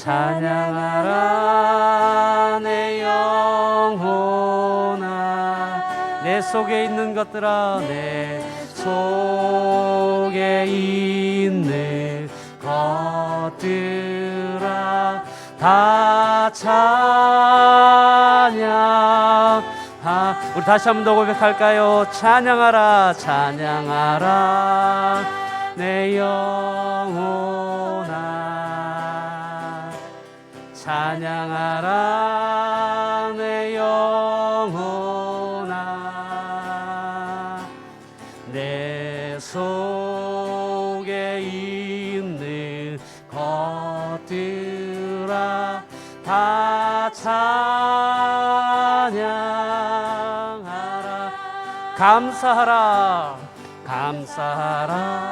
찬양하라 내 영혼아. 내 속에 있는 것들아, 내 속에 있는 것들아 다 찬양. 우리 다시 한 번 더 고백할까요? 찬양하라, 찬양하라 내 영혼아. 찬양하라 내 영혼아. 내 속에 있는 것들아 다 찬양하라. 감사하라, 감사하라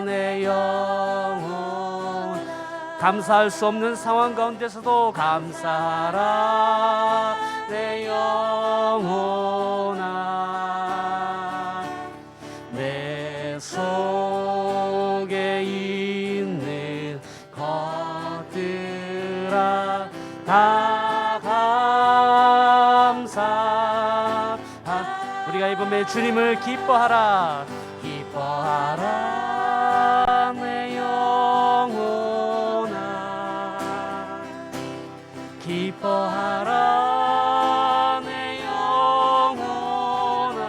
내 영혼. 감사할 수 없는 상황 가운데서도 감사하라 내 영혼아. 내 속에 있는 것들아 다 감사하라. 우리가 이 밤에 주님을 기뻐하라, 기뻐하라 내 영혼아. 기뻐하라 내 영혼아.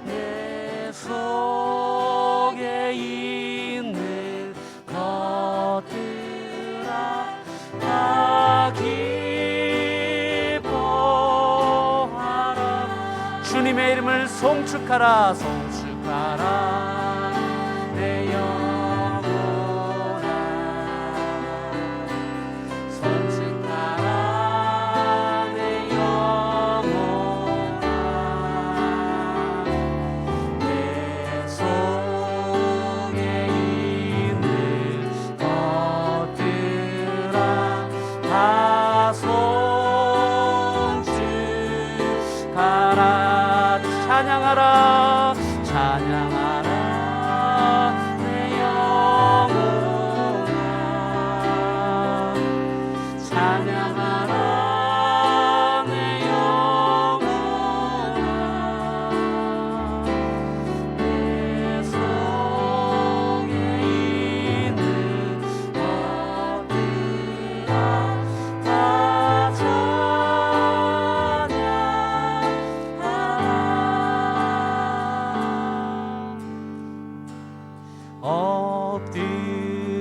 내 속에 있는 것들아 다 기뻐하라. 주님의 이름을 송축하라, 송축하라 내 영혼아. 송축하라 내 영혼아. 내 속에 있는 것들아 다 송축하라. 찬양하라, 찬양하라 내 영혼아. 찬양하라 내 영혼아. 내 속에 있는 것들아 다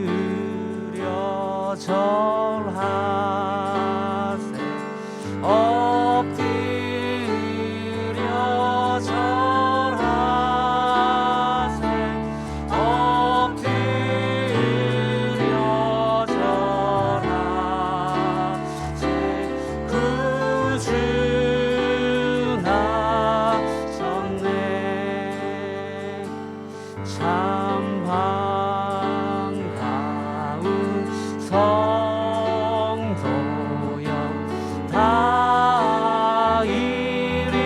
엎드려 절하세. 엎드려 절하세. 엎드려 절하세. 구주 나셨네. 참 반가운 성도여 다 이리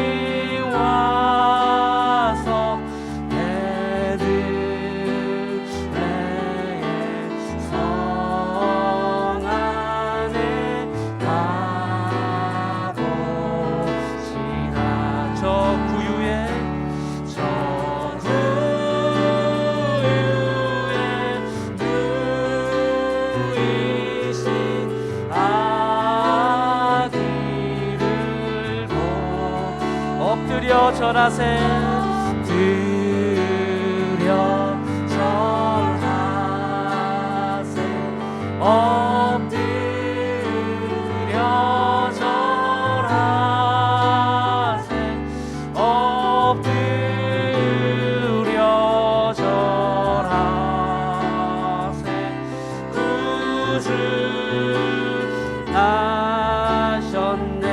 와서 베들레헴 성 안에 가보시라. 저 구유에 엎드려 절하세. 엎드려 절하세. 엎드려 절하세. 엎드려 절하세. 구주 나셨네.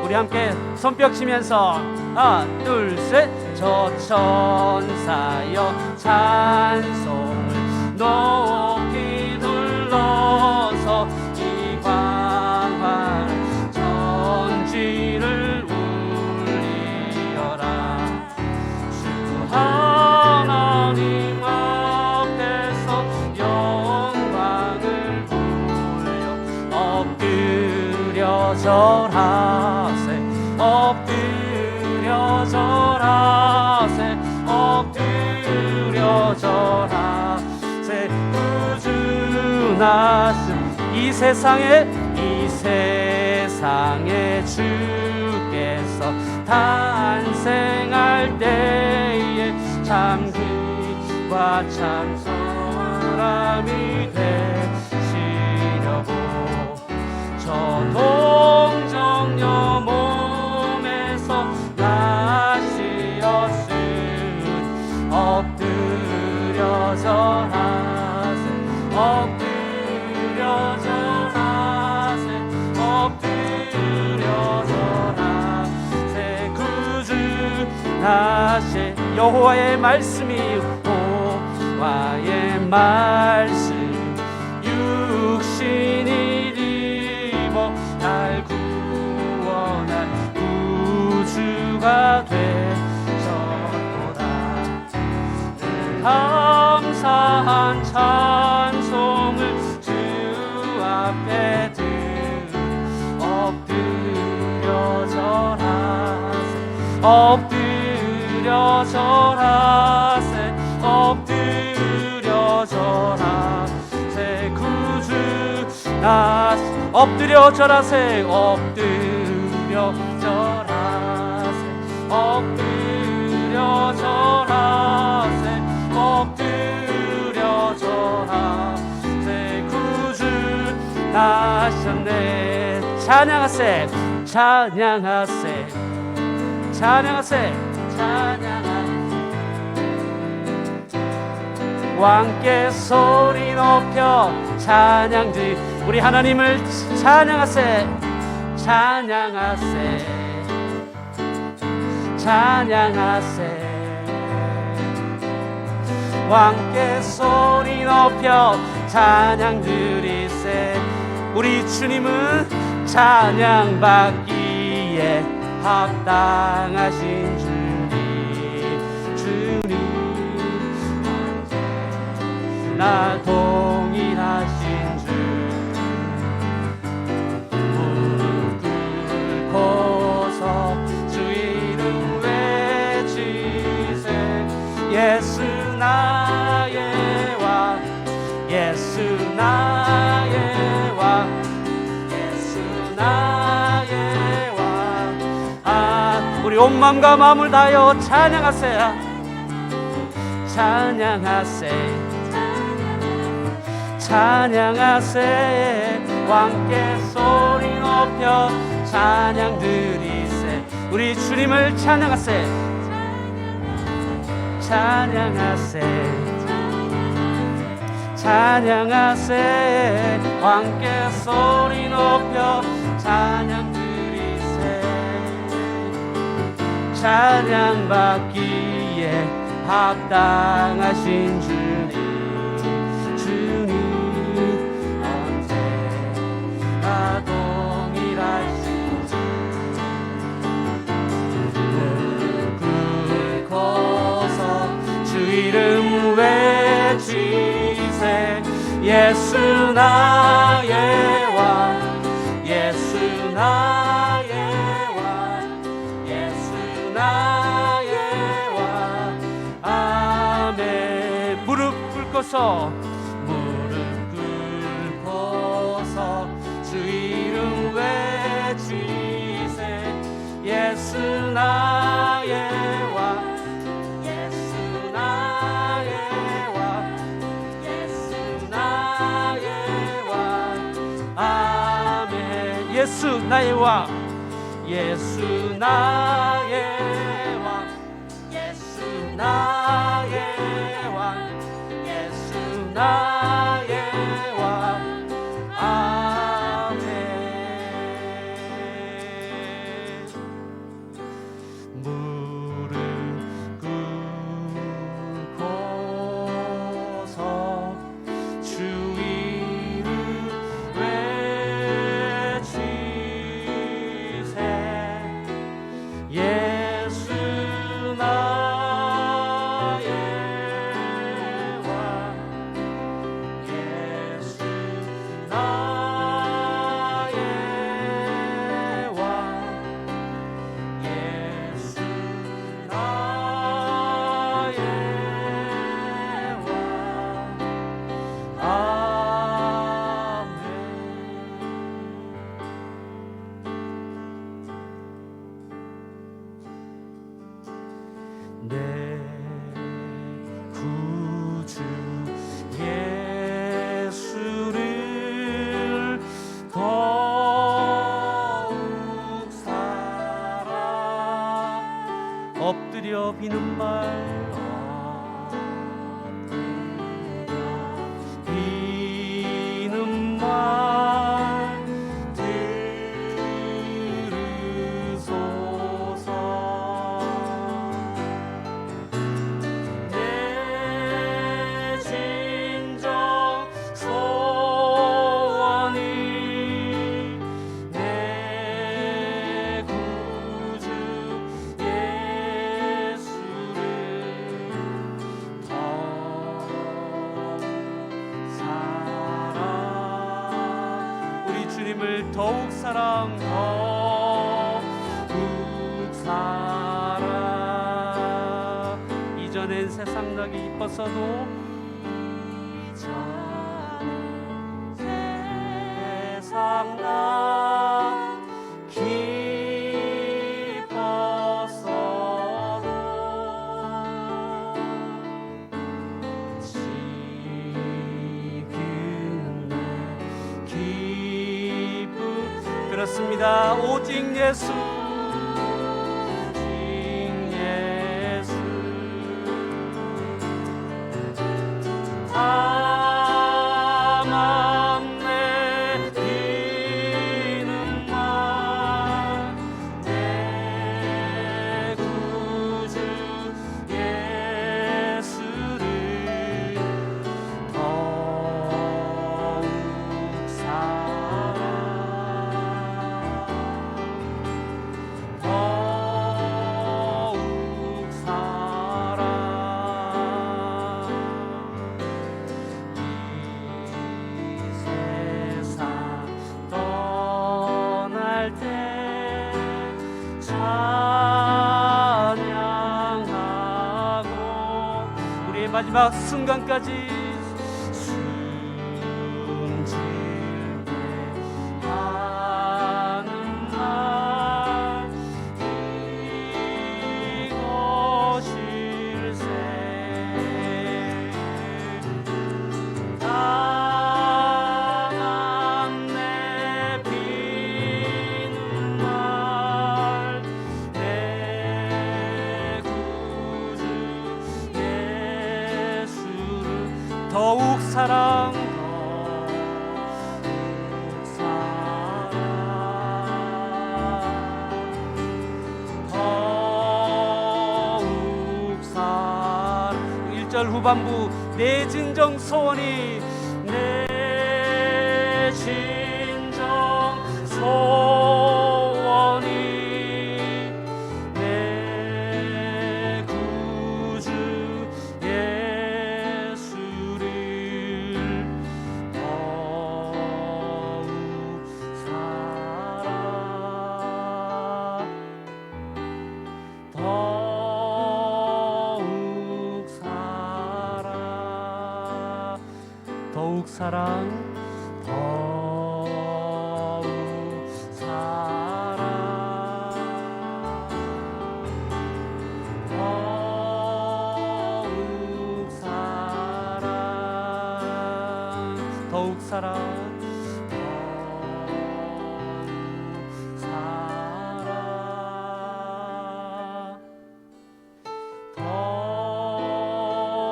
우리 함께 손뼉 치면서 하나 둘 셋. 저 천사여 찬송을 높이 불러서 이 광활한 전지를 울리어라. 주 하나님 절하세 엎드려 절하세 엎드려 절하세 구주나신 이 세상에 주께서 탄생할 때에 참 그와 참 사람이 되시려고 저 동정녀 몸에서 나시었으니 엎드려 절하세 엎드려 절하세 엎드려 절하세 구주 나신 여호와의 말씀이 여호와의 말씀 육신이 입어 날 구원할 구주가 되셨도다. 감사한 찬송을 주 앞에 엎드려 절하세 엎드려 절하세 엎드려 절하세 구주 나 엎드려 절하세 엎드려 절하세 엎드려 절하세 엎드려 절하세 구주 나셨네. 찬양하세 찬양하세 찬양하세 찬양하세 왕께 소리 높여 찬양지 우리 하나님을 찬양하세 찬양하세 찬양하세 왕께 소리 높여 찬양 드리세. 우리 주님은 찬양받기에 합당하신 주님 나 동일하신 주 무릎 꿇고서 주 이름 외치세. 예수 나의 왕 예수 나의 왕 예수 나의 왕. 우리 온 마음과 마음을 다하여 찬양하세 찬양하세 찬양하세. 왕께 소리 높여 찬양 드리세. 우리 주님을 찬양하세 찬양하세 찬양하세. 왕께 소리 높여 찬양 드리세. 찬양받기에 합당하신 주님 언제나 동일하신 주 무릎 꿇고서 주 이름 외치세. 예수 나의 왕 예수 나의 왕 예수 나의 왕. 아멘. 무릎 꿇고서 주 이름 외치세. 예수 나의 왕 예수 나의 왕 예수 나의 왕. 아멘. 예수 나의 왕 예수 나의 왕 예수 나의 왕 예수 나의 왕. 무릎 꿇고서 주 이름 외치세. 예수 나의 왕 예수 비는 말 비는 말 들으소서. 내 진정 소원이 내 구주 예수를 우리 주님을 더욱 사랑 더욱 사랑. 이전엔 세상 나기 이뻤어도 세상 나 기뻤어도 지금 내 기쁨 그렇습니다. 오직 예수 다맘내 비는 말 내 구주 예수를 더욱 사랑 더욱 사랑. 찬양하고 우리의 마지막 순간까지 숨질 때 하는 날 이것일세. 다맘내 비는 말 내 구주 예수를 더욱 사랑 더욱 사랑. 1절 후반부 내 진정 소원이 내 진정 소원이 내 구주 예수를 더욱 사랑 더욱 사랑 더욱 사랑 더욱 사랑 더욱 사랑 더욱 사랑 더욱 사랑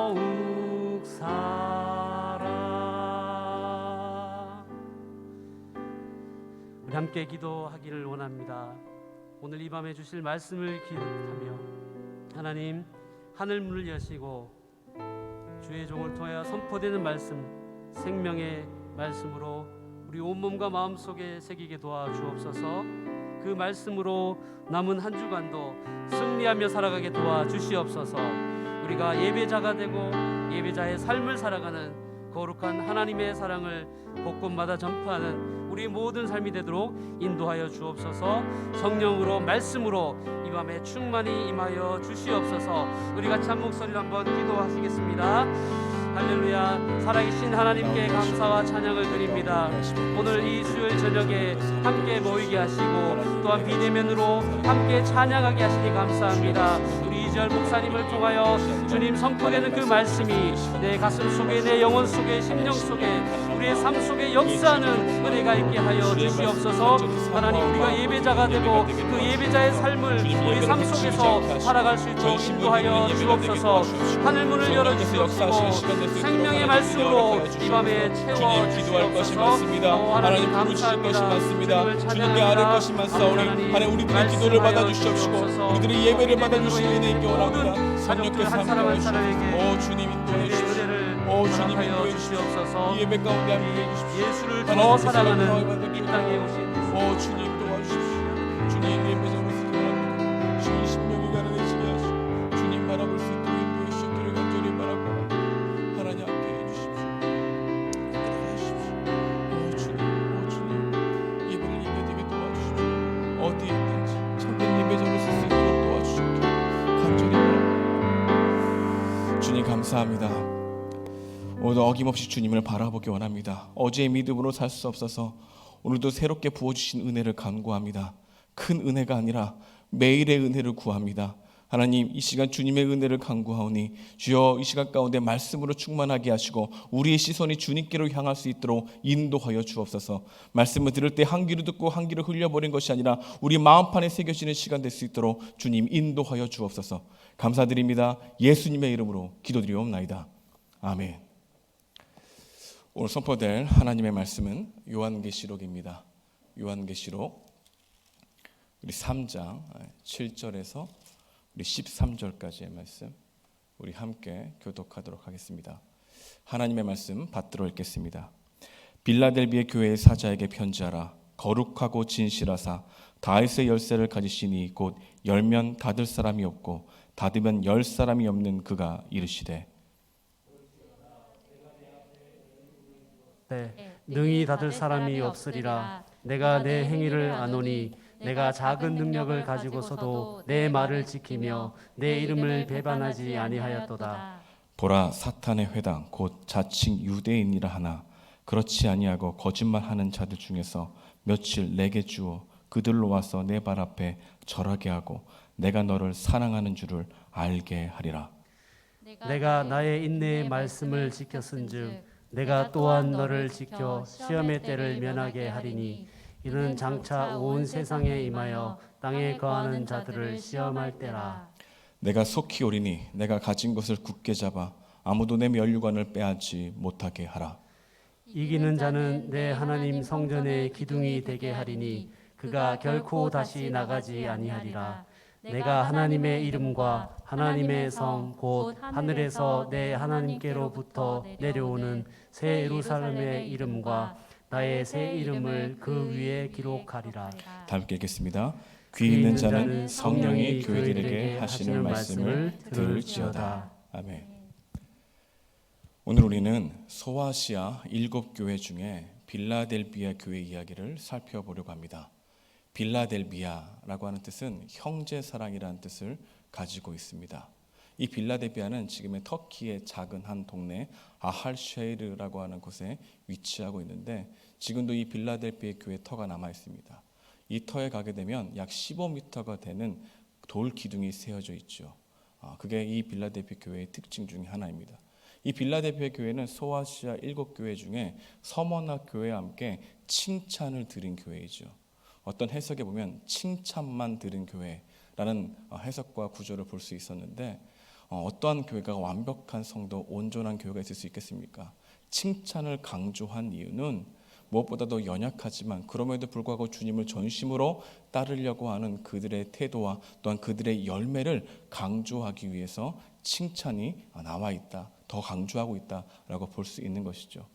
더욱 사랑. 우리 함께 기도하기를 원합니다. 오늘 이 밤에 주실 말씀을 기억하며 하나님 하늘 문을 여시고 주의 종을 통하여 선포되는 말씀 생명의 말씀으로 우리 온몸과 마음속에 새기게 도와주옵소서. 그 말씀으로 남은 한 주간도 승리하며 살아가게 도와주시옵소서. 우리가 예배자가 되고 예배자의 삶을 살아가는 거룩한 하나님의 사랑을 곳곳마다 전파하는 우리 모든 삶이 되도록 인도하여 주옵소서. 성령으로 말씀으로 이 밤에 충만히 임하여 주시옵소서. 우리 같이 한 목소리로 한번 기도하시겠습니다. 할렐루야. 살아계신 하나님께 감사와 찬양을 드립니다. 오늘 이 수요일 저녁에 함께 모이게 하시고 또한 비대면으로 함께 찬양하게 하시니 감사합니다. 우리 우리 이지열 목사님을 통하여 주님 선포되는 그 말씀이 내 가슴 속에, 내 영혼 속에, 심령 속에, 우리의 삶 속에 역사하는 은혜가 있게 하여 주시옵소서. 하나님, 우리가 예배자가 되고 그 예배자의 삶을 우리 삶 속에서 살아갈 수 있도록 인도하여 주옵소서. 하늘 문을 열어주시옵시고 생명의 말씀으로 이 밤에 채워 주시옵소서. 하나님 감사합니다. 주님께 아뢰 것이 많사오니 하나님 우리들의 기도를 받아주시옵시고 우리들의 예배를 받아주시는 은혜 있게 원합니다. 성령께서 함께하시옵소서. 오 주님 인도해 주십시오. 오 주님 인도해 주시옵소서. 이 예배 가운데 함께해 주십시오. 예수를 더 사랑하는 이 땅에 오신 예수. 오 주님 도와주십시오. 주님 예배자로 쓰기 원합니다. 주님 심령이 가난해지게 하시고 주님 바라볼 수 있도록 인도해 주시기를 간절히 바랍니다. 하나님 함께해 주십시오. 함께해 주십시오. 오 주님 예배를 예배되게 도와주십시오. 어디에 있든지 참된 예배자로 쓸 수 있도록 도와주십시오. 간절히 바랍니다. 주님 감사합니다. 오늘도 어김없이 주님을 바라보기 원합니다. 어제의 믿음으로 살 수 없어서 오늘도 새롭게 부어주신 은혜를 간구합니다. 큰 은혜가 아니라 매일의 은혜를 구합니다. 하나님, 이 시간 주님의 은혜를 간구하오니 주여 이 시간 가운데 말씀으로 충만하게 하시고 우리의 시선이 주님께로 향할 수 있도록 인도하여 주옵소서. 말씀을 들을 때 한 귀로 듣고 한 귀로 흘려버린 것이 아니라 우리 마음판에 새겨지는 시간 될 수 있도록 주님 인도하여 주옵소서. 감사드립니다. 예수님의 이름으로 기도드리옵나이다. 아멘. 오늘 선포될 하나님의 말씀은 요한계시록입니다. 요한계시록 우리 3장 7절에서 우리 13절까지의 말씀 우리 함께 교독하도록 하겠습니다. 하나님의 말씀 받들어 읽겠습니다. 빌라델비의 교회의 사자에게 편지하라. 거룩하고 진실하사 다윗의 열쇠를 가지시니 곧 열면 닫을 사람이 없고 닫으면 열 사람이 없는 그가 이르시되 능히 닫을 사람이 없으리라. 내가 내 행위를 아노니 내가 작은 능력을 가지고서도 내 말을 지키며 내 이름을 배반하지 아니하였도다. 보라, 사탄의 회당 곧 자칭 유대인이라 하나 그렇지 아니하고 거짓말하는 자들 중에서 며칠 내게 주어 그들로 와서 내 발 앞에 절하게 하고 내가 너를 사랑하는 줄을 알게 하리라. 내가 나의 인내의 말씀을 지켰은즉 내가 또한 너를 지켜 시험의 때를 면하게 하리니 이는 장차 온 세상에 임하여 땅에 거하는 자들을 시험할 때라. 내가 속히 오리니 내가 가진 것을 굳게 잡아 아무도 내 면류관을 빼앗지 못하게 하라. 이기는 자는 내 하나님 성전의 기둥이 되게 하리니 그가 결코 다시 나가지 아니하리라. 내가 하나님의 이름과 하나님의 성 곧 하늘에서 내 하나님께로부터 내려오는 새 예루살렘의 이름과 나의 새 이름을 그 위에 기록하리라. 다 함께 읽겠습니다. 귀 있는 자는 성령이 교회들에게 하시는 말씀을 들을지어다. 아멘. 오늘 우리는 소아시아 7교회 중에 빌라델비아 교회 이야기를 살펴보려고 합니다. 빌라델비아라고 하는 뜻은 형제사랑이라는 뜻을 가지고 있습니다. 이 빌라델비아는 지금의 터키의 작은 한 동네 아할쉐이르라고 하는 곳에 위치하고 있는데 지금도 이 빌라델비아 교회 터가 남아 있습니다. 이 터에 가게 되면 약 15m가 되는 돌 기둥이 세워져 있죠. 그게 이 빌라델비아 교회의 특징 중에 하나입니다. 이 빌라델비아 교회는 소아시아 7교회 중에 서머나 교회와 함께 칭찬을 드린 교회이죠. 어떤 해석에 보면 칭찬만 드린 교회라는 해석과 구조를 볼 수 있었는데 어떠한 교회가 완벽한 성도, 온전한 교회가 있을 수 있겠습니까? 칭찬을 강조한 이유는 무엇보다도 연약하지만 그럼에도 불구하고 주님을 전심으로 따르려고 하는 그들의 태도와 또한 그들의 열매를 강조하기 위해서 칭찬이 나와 있다, 더 강조하고 있다라고 볼 수 있는 것이죠.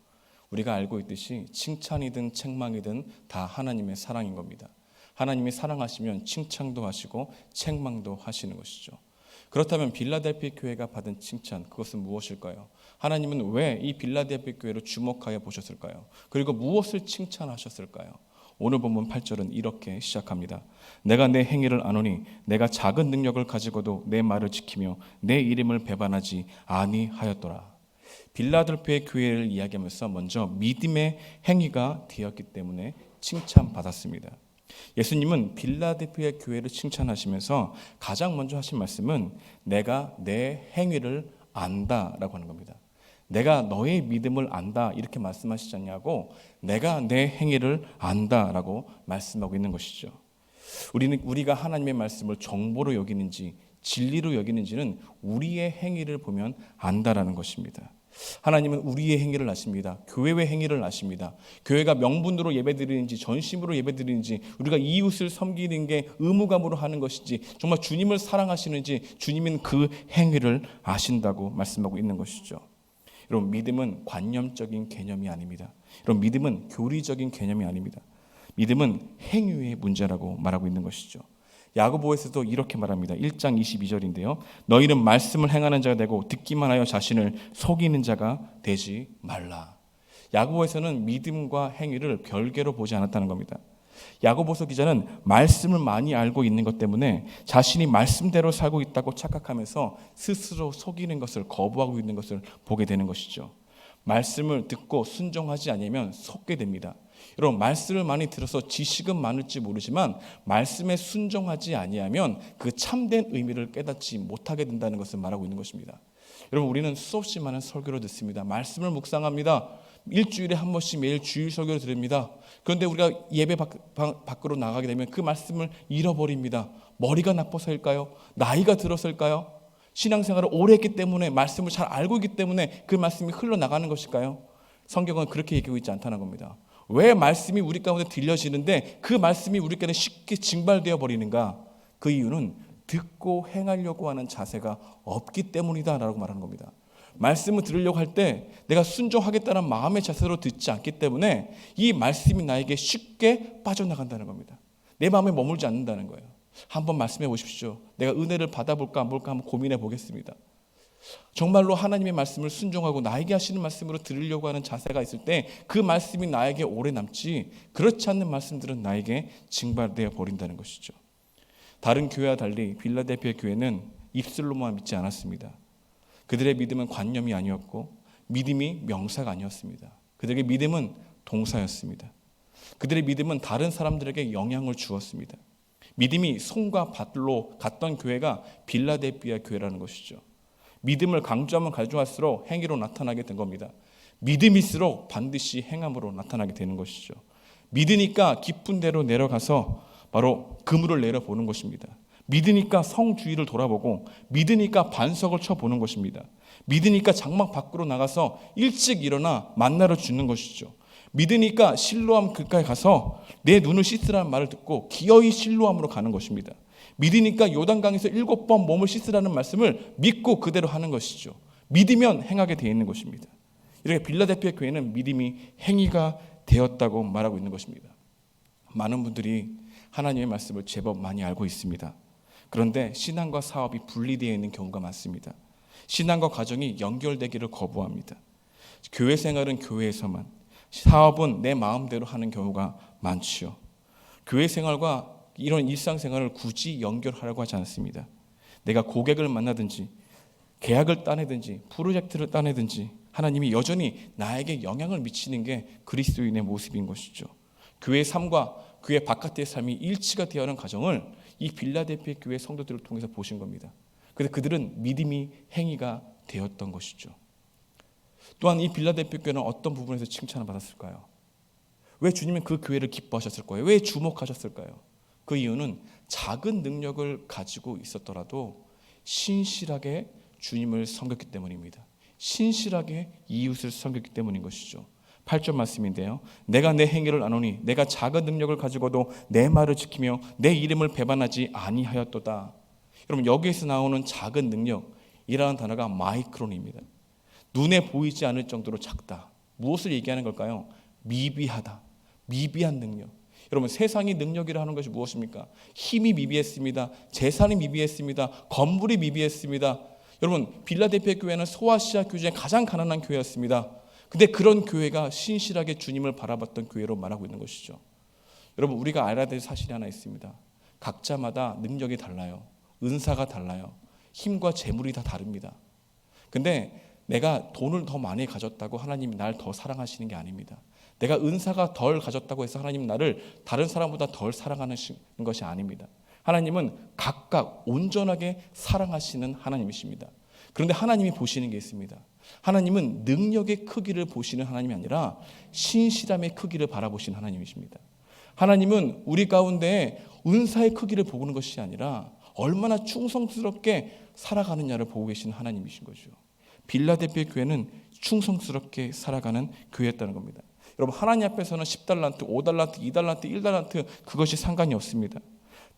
우리가 알고 있듯이 칭찬이든 책망이든 다 하나님의 사랑인 겁니다. 하나님이 사랑하시면 칭찬도 하시고 책망도 하시는 것이죠. 그렇다면 빌라델비아 교회가 받은 칭찬, 그것은 무엇일까요? 하나님은 왜 이 빌라델비아 교회를 주목하여 보셨을까요? 그리고 무엇을 칭찬하셨을까요? 오늘 본문 8절은 이렇게 시작합니다. 내가 내 행위를 아노니 내가 작은 능력을 가지고도 내 말을 지키며 내 이름을 배반하지 아니하였더라. 빌라델비아 교회를 이야기하면서 먼저 믿음의 행위가 되었기 때문에 칭찬받았습니다. 예수님은 빌라델피아 교회를 칭찬하시면서 가장 먼저 하신 말씀은 내가 내 행위를 안다라고 하는 겁니다. 내가 너의 믿음을 안다 이렇게 말씀하시지 않냐고 내가 내 행위를 안다라고 말씀하고 있는 것이죠. 우리가 하나님의 말씀을 정보로 여기는지 진리로 여기는지는 우리의 행위를 보면 안다라는 것입니다. 하나님은 우리의 행위를 아십니다. 교회의 행위를 아십니다. 교회가 명분으로 예배드리는지 전심으로 예배드리는지 우리가 이웃을 섬기는 게 의무감으로 하는 것인지 정말 주님을 사랑하시는지 주님은 그 행위를 아신다고 말씀하고 있는 것이죠. 여러분, 믿음은 관념적인 개념이 아닙니다. 여러분, 믿음은 교리적인 개념이 아닙니다. 믿음은 행위의 문제라고 말하고 있는 것이죠. 야고보에서도 이렇게 말합니다. 1장 22절인데요. 너희는 말씀을 행하는 자가 되고 듣기만 하여 자신을 속이는 자가 되지 말라. 야고보에서는 믿음과 행위를 별개로 보지 않았다는 겁니다. 야고보서 기자는 말씀을 많이 알고 있는 것 때문에 자신이 말씀대로 살고 있다고 착각하면서 스스로 속이는 것을 거부하고 있는 것을 보게 되는 것이죠. 말씀을 듣고 순종하지 않으면 속게 됩니다. 여러분, 말씀을 많이 들어서 지식은 많을지 모르지만 말씀에 순종하지 아니하면 그 참된 의미를 깨닫지 못하게 된다는 것을 말하고 있는 것입니다. 여러분, 우리는 수없이 많은 설교를 듣습니다. 말씀을 묵상합니다. 일주일에 한 번씩 매일 주일 설교를 드립니다. 그런데 우리가 예배 밖으로 나가게 되면 그 말씀을 잃어버립니다. 머리가 나빠서일까요? 나이가 들어서일까요? 신앙생활을 오래 했기 때문에 말씀을 잘 알고 있기 때문에 그 말씀이 흘러나가는 것일까요? 성경은 그렇게 얘기하고 있지 않다는 겁니다. 왜 말씀이 우리 가운데 들려지는데 그 말씀이 우리 가운데 쉽게 증발되어 버리는가? 그 이유는 듣고 행하려고 하는 자세가 없기 때문이다라고 말하는 겁니다. 말씀을 들으려고 할 때 내가 순종하겠다는 마음의 자세로 듣지 않기 때문에 이 말씀이 나에게 쉽게 빠져나간다는 겁니다. 내 마음에 머물지 않는다는 거예요. 한번 말씀해 보십시오. 내가 은혜를 받아볼까 안 볼까 한번 고민해 보겠습니다. 정말로 하나님의 말씀을 순종하고 나에게 하시는 말씀으로 들으려고 하는 자세가 있을 때 그 말씀이 나에게 오래 남지, 그렇지 않는 말씀들은 나에게 증발되어 버린다는 것이죠. 다른 교회와 달리 빌라델피아 교회는 입술로만 믿지 않았습니다. 그들의 믿음은 관념이 아니었고 믿음이 명사가 아니었습니다. 그들에게 믿음은 동사였습니다. 그들의 믿음은 다른 사람들에게 영향을 주었습니다. 믿음이 손과 발로 갔던 교회가 빌라델피아 교회라는 것이죠. 믿음을 강조하면 강조할수록 행위로 나타나게 된 겁니다. 믿음일수록 반드시 행함으로 나타나게 되는 것이죠. 믿으니까 깊은 데로 내려가서 바로 그물을 내려보는 것입니다. 믿으니까 성 주위를 돌아보고 믿으니까 반석을 쳐보는 것입니다. 믿으니까 장막 밖으로 나가서 일찍 일어나 만나러 주는 것이죠. 믿으니까 실로암 길가에 가서 내 눈을 씻으라는 말을 듣고 기어이 실로암으로 가는 것입니다. 믿으니까 요단강에서 7번 몸을 씻으라는 말씀을 믿고 그대로 하는 것이죠. 믿으면 행하게 되어 있는 것입니다. 이렇게 빌라델피아 교회는 믿음이 행위가 되었다고 말하고 있는 것입니다. 많은 분들이 하나님의 말씀을 제법 많이 알고 있습니다. 그런데 신앙과 사업이 분리되어 있는 경우가 많습니다. 신앙과 가정이 연결되기를 거부합니다. 교회 생활은 교회에서만, 사업은 내 마음대로 하는 경우가 많지요. 교회 생활과 이런 일상생활을 굳이 연결하려고 하지 않습니다. 내가 고객을 만나든지 계약을 따내든지 프로젝트를 따내든지 하나님이 여전히 나에게 영향을 미치는 게 그리스도인의 모습인 것이죠. 교회의 삶과 교회 바깥의 삶이 일치가 되어 하는 과정을 이 빌라델피아 교회 성도들을 통해서 보신 겁니다. 그래서 그들은 믿음이 행위가 되었던 것이죠. 또한 이 빌라델피아 교회는 어떤 부분에서 칭찬을 받았을까요? 왜 주님은 그 교회를 기뻐하셨을 거예요? 왜 주목하셨을까요? 그 이유는 작은 능력을 가지고 있었더라도 신실하게 주님을 섬겼기 때문입니다. 신실하게 이웃을 섬겼기 때문인 것이죠. 8절 말씀인데요. 내가 내 행위를 아노니 내가 작은 능력을 가지고도 내 말을 지키며 내 이름을 배반하지 아니하였도다. 여러분, 여기에서 나오는 작은 능력이라는 단어가 마이크론입니다. 눈에 보이지 않을 정도로 작다. 무엇을 얘기하는 걸까요? 미비하다. 미비한 능력. 여러분, 세상의 능력이라 하는 것이 무엇입니까? 힘이 미비했습니다. 재산이 미비했습니다. 건물이 미비했습니다. 여러분, 빌라델피아 교회는 소아시아 교회 중에 가장 가난한 교회였습니다. 근데 그런 교회가 신실하게 주님을 바라봤던 교회로 말하고 있는 것이죠. 여러분, 우리가 알아야 될 사실이 하나 있습니다. 각자마다 능력이 달라요. 은사가 달라요. 힘과 재물이 다 다릅니다. 근데 내가 돈을 더 많이 가졌다고 하나님이 날 더 사랑하시는 게 아닙니다. 내가 은사가 덜 가졌다고 해서 하나님 나를 다른 사람보다 덜 사랑하는 것이 아닙니다. 하나님은 각각 온전하게 사랑하시는 하나님이십니다. 그런데 하나님이 보시는 게 있습니다. 하나님은 능력의 크기를 보시는 하나님이 아니라 신실함의 크기를 바라보시는 하나님이십니다. 하나님은 우리 가운데 은사의 크기를 보는 것이 아니라 얼마나 충성스럽게 살아가느냐를 보고 계시는 하나님이신 거죠. 빌라델피아 교회는 충성스럽게 살아가는 교회였다는 겁니다. 여러분, 하나님 앞에서는 10달란트, 5달란트, 2달란트, 1달란트 그것이 상관이 없습니다.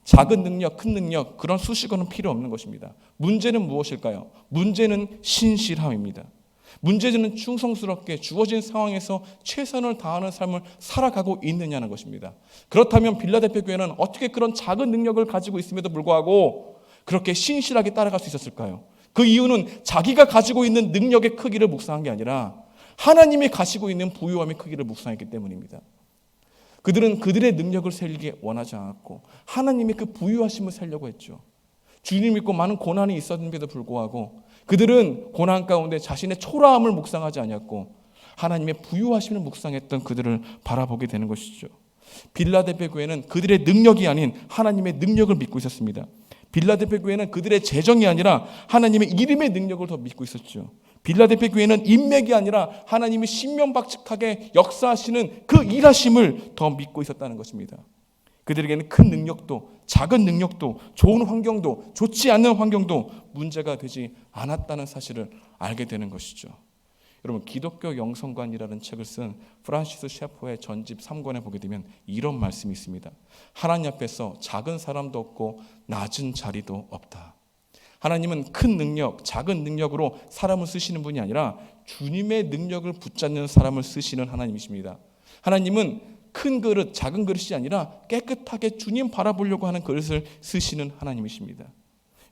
작은 능력, 큰 능력 그런 수식어는 필요 없는 것입니다. 문제는 무엇일까요? 문제는 신실함입니다. 문제는 충성스럽게 주어진 상황에서 최선을 다하는 삶을 살아가고 있느냐는 것입니다. 그렇다면 빌라델피아 교회는 어떻게 그런 작은 능력을 가지고 있음에도 불구하고 그렇게 신실하게 따라갈 수 있었을까요? 그 이유는 자기가 가지고 있는 능력의 크기를 묵상한 게 아니라 하나님이 가지고 있는 부유함의 크기를 묵상했기 때문입니다. 그들은 그들의 능력을 살기 원하지 않았고 하나님의 그 부유하심을 살려고 했죠. 주님 믿고 많은 고난이 있었는데도 불구하고 그들은 고난 가운데 자신의 초라함을 묵상하지 않았고 하나님의 부유하심을 묵상했던 그들을 바라보게 되는 것이죠. 빌라델피아 교회는 그들의 능력이 아닌 하나님의 능력을 믿고 있었습니다. 빌라델피아 교회는 그들의 재정이 아니라 하나님의 이름의 능력을 더 믿고 있었죠. 빌라델피아 교회는 인맥이 아니라 하나님이 신명박측하게 역사하시는 그 일하심을 더 믿고 있었다는 것입니다. 그들에게는 큰 능력도 작은 능력도 좋은 환경도 좋지 않은 환경도 문제가 되지 않았다는 사실을 알게 되는 것이죠. 여러분, 기독교 영성관이라는 책을 쓴 프란시스 셰퍼의 전집 3권에 보게 되면 이런 말씀이 있습니다. 하나님 앞에서 작은 사람도 없고 낮은 자리도 없다. 하나님은 큰 능력, 작은 능력으로 사람을 쓰시는 분이 아니라 주님의 능력을 붙잡는 사람을 쓰시는 하나님이십니다. 하나님은 큰 그릇, 작은 그릇이 아니라 깨끗하게 주님 바라보려고 하는 그릇을 쓰시는 하나님이십니다.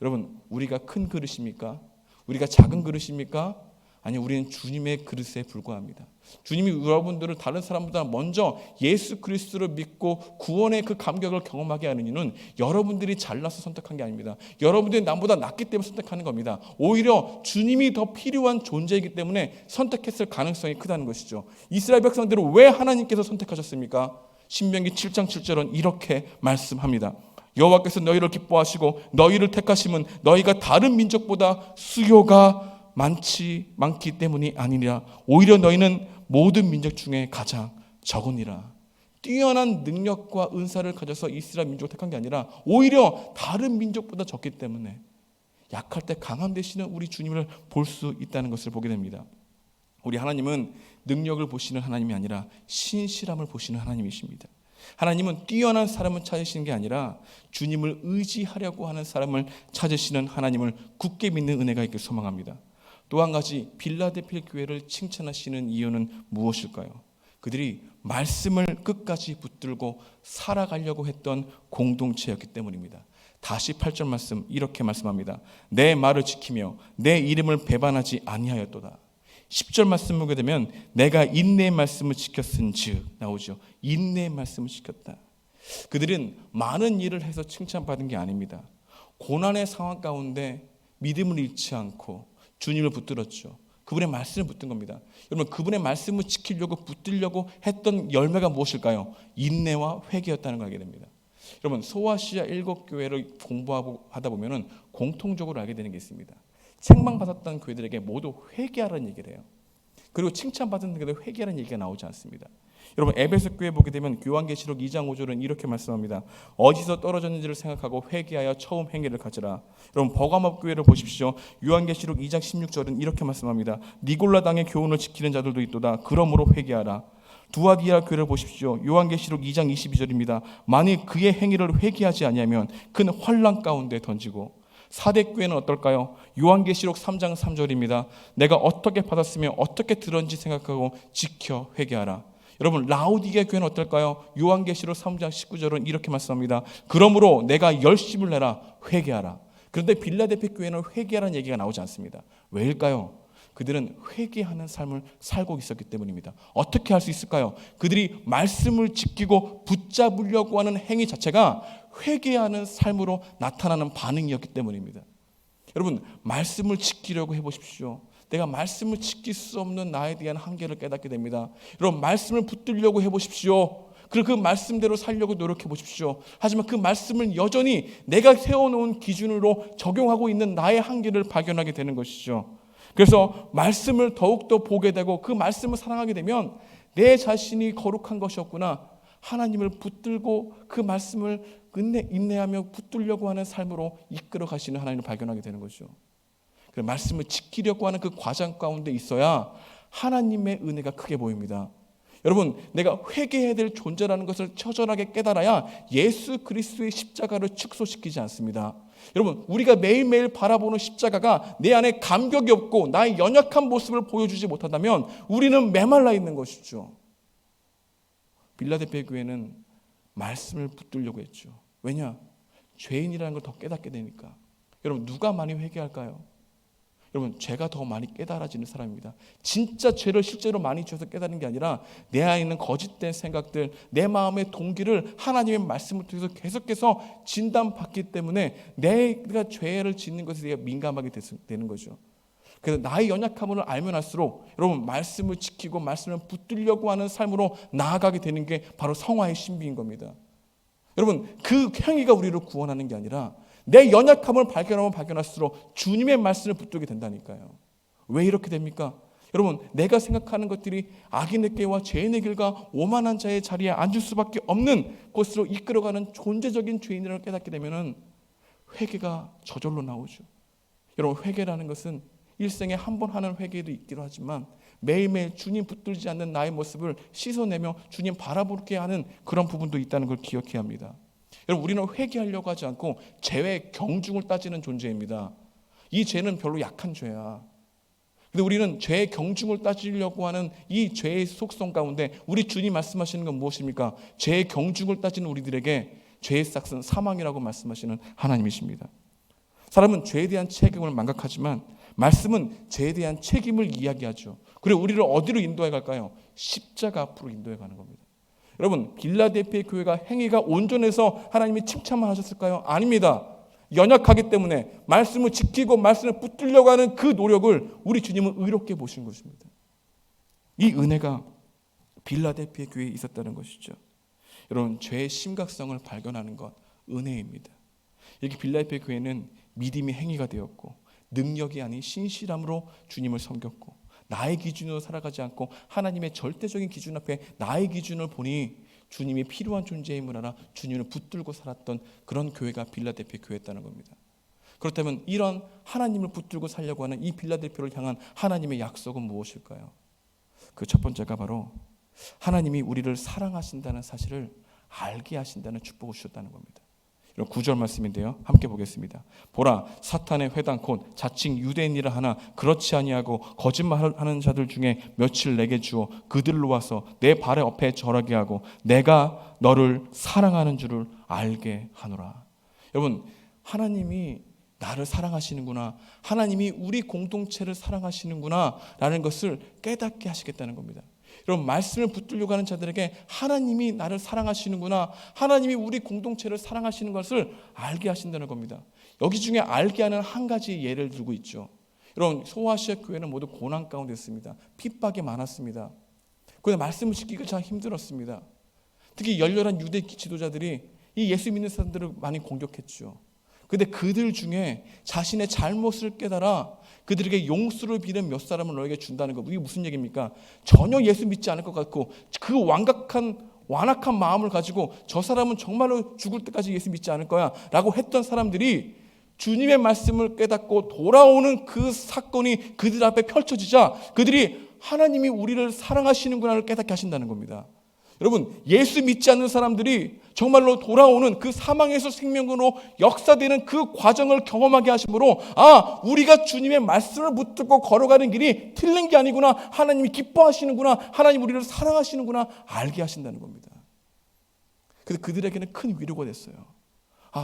여러분, 우리가 큰 그릇입니까? 우리가 작은 그릇입니까? 아니, 우리는 주님의 그릇에 불과합니다. 주님이 여러분들을 다른 사람보다 먼저 예수 그리스도를 믿고 구원의 그 감격을 경험하게 하는 이유는 여러분들이 잘나서 선택한 게 아닙니다. 여러분들이 남보다 낫기 때문에 선택하는 겁니다. 오히려 주님이 더 필요한 존재이기 때문에 선택했을 가능성이 크다는 것이죠. 이스라엘 백성들을 왜 하나님께서 선택하셨습니까? 신명기 7장 7절은 이렇게 말씀합니다. 여호와께서 너희를 기뻐하시고 너희를 택하심은 너희가 다른 민족보다 수요가 많기 때문이 아니라 오히려 너희는 모든 민족 중에 가장 적으니라. 뛰어난 능력과 은사를 가져서 이스라엘 민족을 택한 게 아니라 오히려 다른 민족보다 적기 때문에 약할 때 강함 되시는 우리 주님을 볼 수 있다는 것을 보게 됩니다. 우리 하나님은 능력을 보시는 하나님이 아니라 신실함을 보시는 하나님이십니다. 하나님은 뛰어난 사람을 찾으시는 게 아니라 주님을 의지하려고 하는 사람을 찾으시는 하나님을 굳게 믿는 은혜가 있길 소망합니다. 또 한 가지, 빌라델피아 교회를 칭찬하시는 이유는 무엇일까요? 그들이 말씀을 끝까지 붙들고 살아가려고 했던 공동체였기 때문입니다. 다시 8절 말씀 이렇게 말씀합니다. 내 말을 지키며 내 이름을 배반하지 아니하였도다. 10절 말씀 보게 되면 내가 인내의 말씀을 지켰은즉 나오죠. 인내의 말씀을 지켰다. 그들은 많은 일을 해서 칭찬받은 게 아닙니다. 고난의 상황 가운데 믿음을 잃지 않고 주님을 붙들었죠. 그분의 말씀을 붙든 겁니다. 여러분, 그분의 말씀을 지키려고 붙들려고 했던 열매가 무엇일까요? 인내와 회개였다는 걸 알게 됩니다. 여러분, 소아시아 7교회를 공부하고 하다 보면은 공통적으로 알게 되는 게 있습니다. 책망받았던 교회들에게 모두 회개하라는 얘기를 해요. 그리고 칭찬받은 교회들 회개하라는 얘기가 나오지 않습니다. 여러분, 에베소 교회 보게 되면 요한계시록 2장 5절은 이렇게 말씀합니다. 어디서 떨어졌는지를 생각하고 회개하여 처음 행위를 가지라. 여러분, 버가모 교회를 보십시오. 요한계시록 2장 16절은 이렇게 말씀합니다. 니골라 당의 교훈을 지키는 자들도 있도다. 그러므로 회개하라. 두아디아 교회를 보십시오. 요한계시록 2장 22절입니다. 만일 그의 행위를 회개하지 아니하면 큰 환난 가운데 던지고. 사대교회는 어떨까요? 요한계시록 3장 3절입니다. 내가 어떻게 받았으며 어떻게 들었는지 생각하고 지켜 회개하라. 여러분, 라오디게 교회는 어떨까요? 요한계시록 3장 19절은 이렇게 말씀합니다. 그러므로 내가 열심을 내라 회개하라. 그런데 빌라델피아 교회는 회개하라는 얘기가 나오지 않습니다. 왜일까요? 그들은 회개하는 삶을 살고 있었기 때문입니다. 어떻게 할 수 있을까요? 그들이 말씀을 지키고 붙잡으려고 하는 행위 자체가 회개하는 삶으로 나타나는 반응이었기 때문입니다. 여러분, 말씀을 지키려고 해보십시오. 내가 말씀을 지킬 수 없는 나에 대한 한계를 깨닫게 됩니다. 여러분, 말씀을 붙들려고 해보십시오. 그리고 그 말씀대로 살려고 노력해 보십시오. 하지만 그 말씀을 여전히 내가 세워놓은 기준으로 적용하고 있는 나의 한계를 발견하게 되는 것이죠. 그래서 말씀을 더욱더 보게 되고 그 말씀을 사랑하게 되면 내 자신이 거룩한 것이었구나, 하나님을 붙들고 그 말씀을 인내하며 붙들려고 하는 삶으로 이끌어 가시는 하나님을 발견하게 되는 거죠. 그 말씀을 지키려고 하는 그 과정 가운데 있어야 하나님의 은혜가 크게 보입니다. 여러분, 내가 회개해야 될 존재라는 것을 처절하게 깨달아야 예수 그리스도의 십자가를 축소시키지 않습니다. 여러분, 우리가 매일매일 바라보는 십자가가 내 안에 감격이 없고 나의 연약한 모습을 보여주지 못한다면 우리는 메말라 있는 것이죠. 빌라델피아 교회는 말씀을 붙들려고 했죠. 왜냐? 죄인이라는 걸 더 깨닫게 되니까. 여러분, 누가 많이 회개할까요? 여러분, 죄가 더 많이 깨달아지는 사람입니다. 진짜 죄를 실제로 많이 지어서 깨닫는 게 아니라 내 안에 있는 거짓된 생각들, 내 마음의 동기를 하나님의 말씀을 통해서 계속해서 진단받기 때문에 내가 죄를 짓는 것에 대해 민감하게 되는 거죠. 그래서 나의 연약함을 알면 할수록 여러분, 말씀을 지키고 말씀을 붙들려고 하는 삶으로 나아가게 되는 게 바로 성화의 신비인 겁니다. 여러분, 그 행위가 우리를 구원하는 게 아니라 내 연약함을 발견하면 발견할수록 주님의 말씀을 붙들게 된다니까요. 왜 이렇게 됩니까? 여러분, 내가 생각하는 것들이 악인의 길과 죄인의 길과 오만한 자의 자리에 앉을 수밖에 없는 곳으로 이끌어가는 존재적인 죄인이라고 깨닫게 되면 회개가 저절로 나오죠. 여러분, 회개라는 것은 일생에 한 번 하는 회개도 있기도 하지만 매일매일 주님 붙들지 않는 나의 모습을 씻어내며 주님 바라보게 하는 그런 부분도 있다는 걸 기억해야 합니다. 여러분, 우리는 회개하려고 하지 않고 죄의 경중을 따지는 존재입니다. 이 죄는 별로 약한 죄야. 근데 우리는 죄의 경중을 따지려고 하는 이 죄의 속성 가운데 우리 주님 말씀하시는 건 무엇입니까? 죄의 경중을 따지는 우리들에게 죄의 싹은 사망이라고 말씀하시는 하나님이십니다. 사람은 죄에 대한 책임을 망각하지만 말씀은 죄에 대한 책임을 이야기하죠. 그리고 우리를 어디로 인도해 갈까요? 십자가 앞으로 인도해 가는 겁니다. 여러분, 빌라델피아 교회가 행위가 온전해서 하나님이 칭찬만 하셨을까요? 아닙니다. 연약하기 때문에 말씀을 지키고 말씀을 붙들려고 하는 그 노력을 우리 주님은 의롭게 보신 것입니다. 이 은혜가 빌라델피아 교회에 있었다는 것이죠. 여러분, 죄의 심각성을 발견하는 것 은혜입니다. 여기 빌라델피아 교회는 믿음이 행위가 되었고 능력이 아닌 신실함으로 주님을 섬겼고 나의 기준으로 살아가지 않고 하나님의 절대적인 기준 앞에 나의 기준을 보니 주님이 필요한 존재임을 알아 주님을 붙들고 살았던 그런 교회가 빌라델피아 교회였다는 겁니다. 그렇다면 이런 하나님을 붙들고 살려고 하는 이 빌라델피아를 향한 하나님의 약속은 무엇일까요? 그 첫 번째가 바로 하나님이 우리를 사랑하신다는 사실을 알게 하신다는 축복을 주셨다는 겁니다. 9절 말씀인데요, 함께 보겠습니다. 보라, 사탄의 회당 곧 자칭 유대인이라 하나 그렇지 아니하고 거짓말하는 자들 중에 며칠 내게 주어 그들로 와서 내 발의 옆에 절하게 하고 내가 너를 사랑하는 줄을 알게 하노라. 여러분, 하나님이 나를 사랑하시는구나, 하나님이 우리 공동체를 사랑하시는구나 라는 것을 깨닫게 하시겠다는 겁니다. 여러분, 말씀을 붙들려고 하는 자들에게 하나님이 나를 사랑하시는구나, 하나님이 우리 공동체를 사랑하시는 것을 알게 하신다는 겁니다. 여기 중에 알게 하는 한 가지 예를 들고 있죠. 여러분, 소아시아 교회는 모두 고난 가운데 있습니다. 핍박이 많았습니다. 그런데 말씀을 지키기가 참 힘들었습니다. 특히 열렬한 유대 지도자들이 이 예수 믿는 사람들을 많이 공격했죠. 그런데 그들 중에 자신의 잘못을 깨달아 그들에게 용서를 비는 몇 사람을 너에게 준다는 것, 이게 무슨 얘기입니까? 전혀 예수 믿지 않을 것 같고 그 완악한 마음을 가지고 저 사람은 정말로 죽을 때까지 예수 믿지 않을 거야 라고 했던 사람들이 주님의 말씀을 깨닫고 돌아오는 그 사건이 그들 앞에 펼쳐지자 그들이 하나님이 우리를 사랑하시는구나를 깨닫게 하신다는 겁니다. 여러분, 예수 믿지 않는 사람들이 정말로 돌아오는 그 사망에서 생명으로 역사되는 그 과정을 경험하게 하심으로 우리가 주님의 말씀을 붙들고 걸어가는 길이 틀린 게 아니구나, 하나님이 기뻐하시는구나, 하나님 우리를 사랑하시는구나 알게 하신다는 겁니다. 그래서 그들에게는 큰 위로가 됐어요.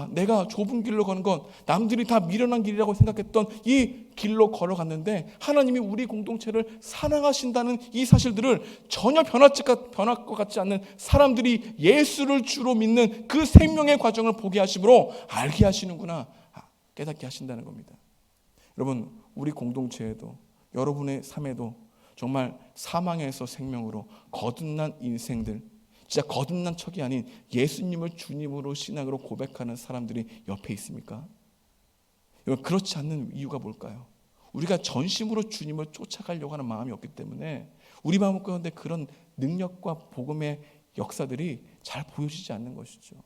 내가 좁은 길로 가는 건 남들이 다 미련한 길이라고 생각했던 이 길로 걸어갔는데 하나님이 우리 공동체를 사랑하신다는 이 사실들을 전혀 변할 것 같지 않는 사람들이 예수를 주로 믿는 그 생명의 과정을 보게 하심으로 알게 하시는구나, 깨닫게 하신다는 겁니다. 여러분, 우리 공동체에도 여러분의 삶에도 정말 사망에서 생명으로 거듭난 인생들, 진짜 거듭난 척이 아닌 예수님을 주님으로 신앙으로 고백하는 사람들이 옆에 있습니까? 여러분, 그렇지 않는 이유가 뭘까요? 우리가 전심으로 주님을 쫓아가려고 하는 마음이 없기 때문에 우리 마음 가운데 그런 능력과 복음의 역사들이 잘 보여지지 않는 것이죠.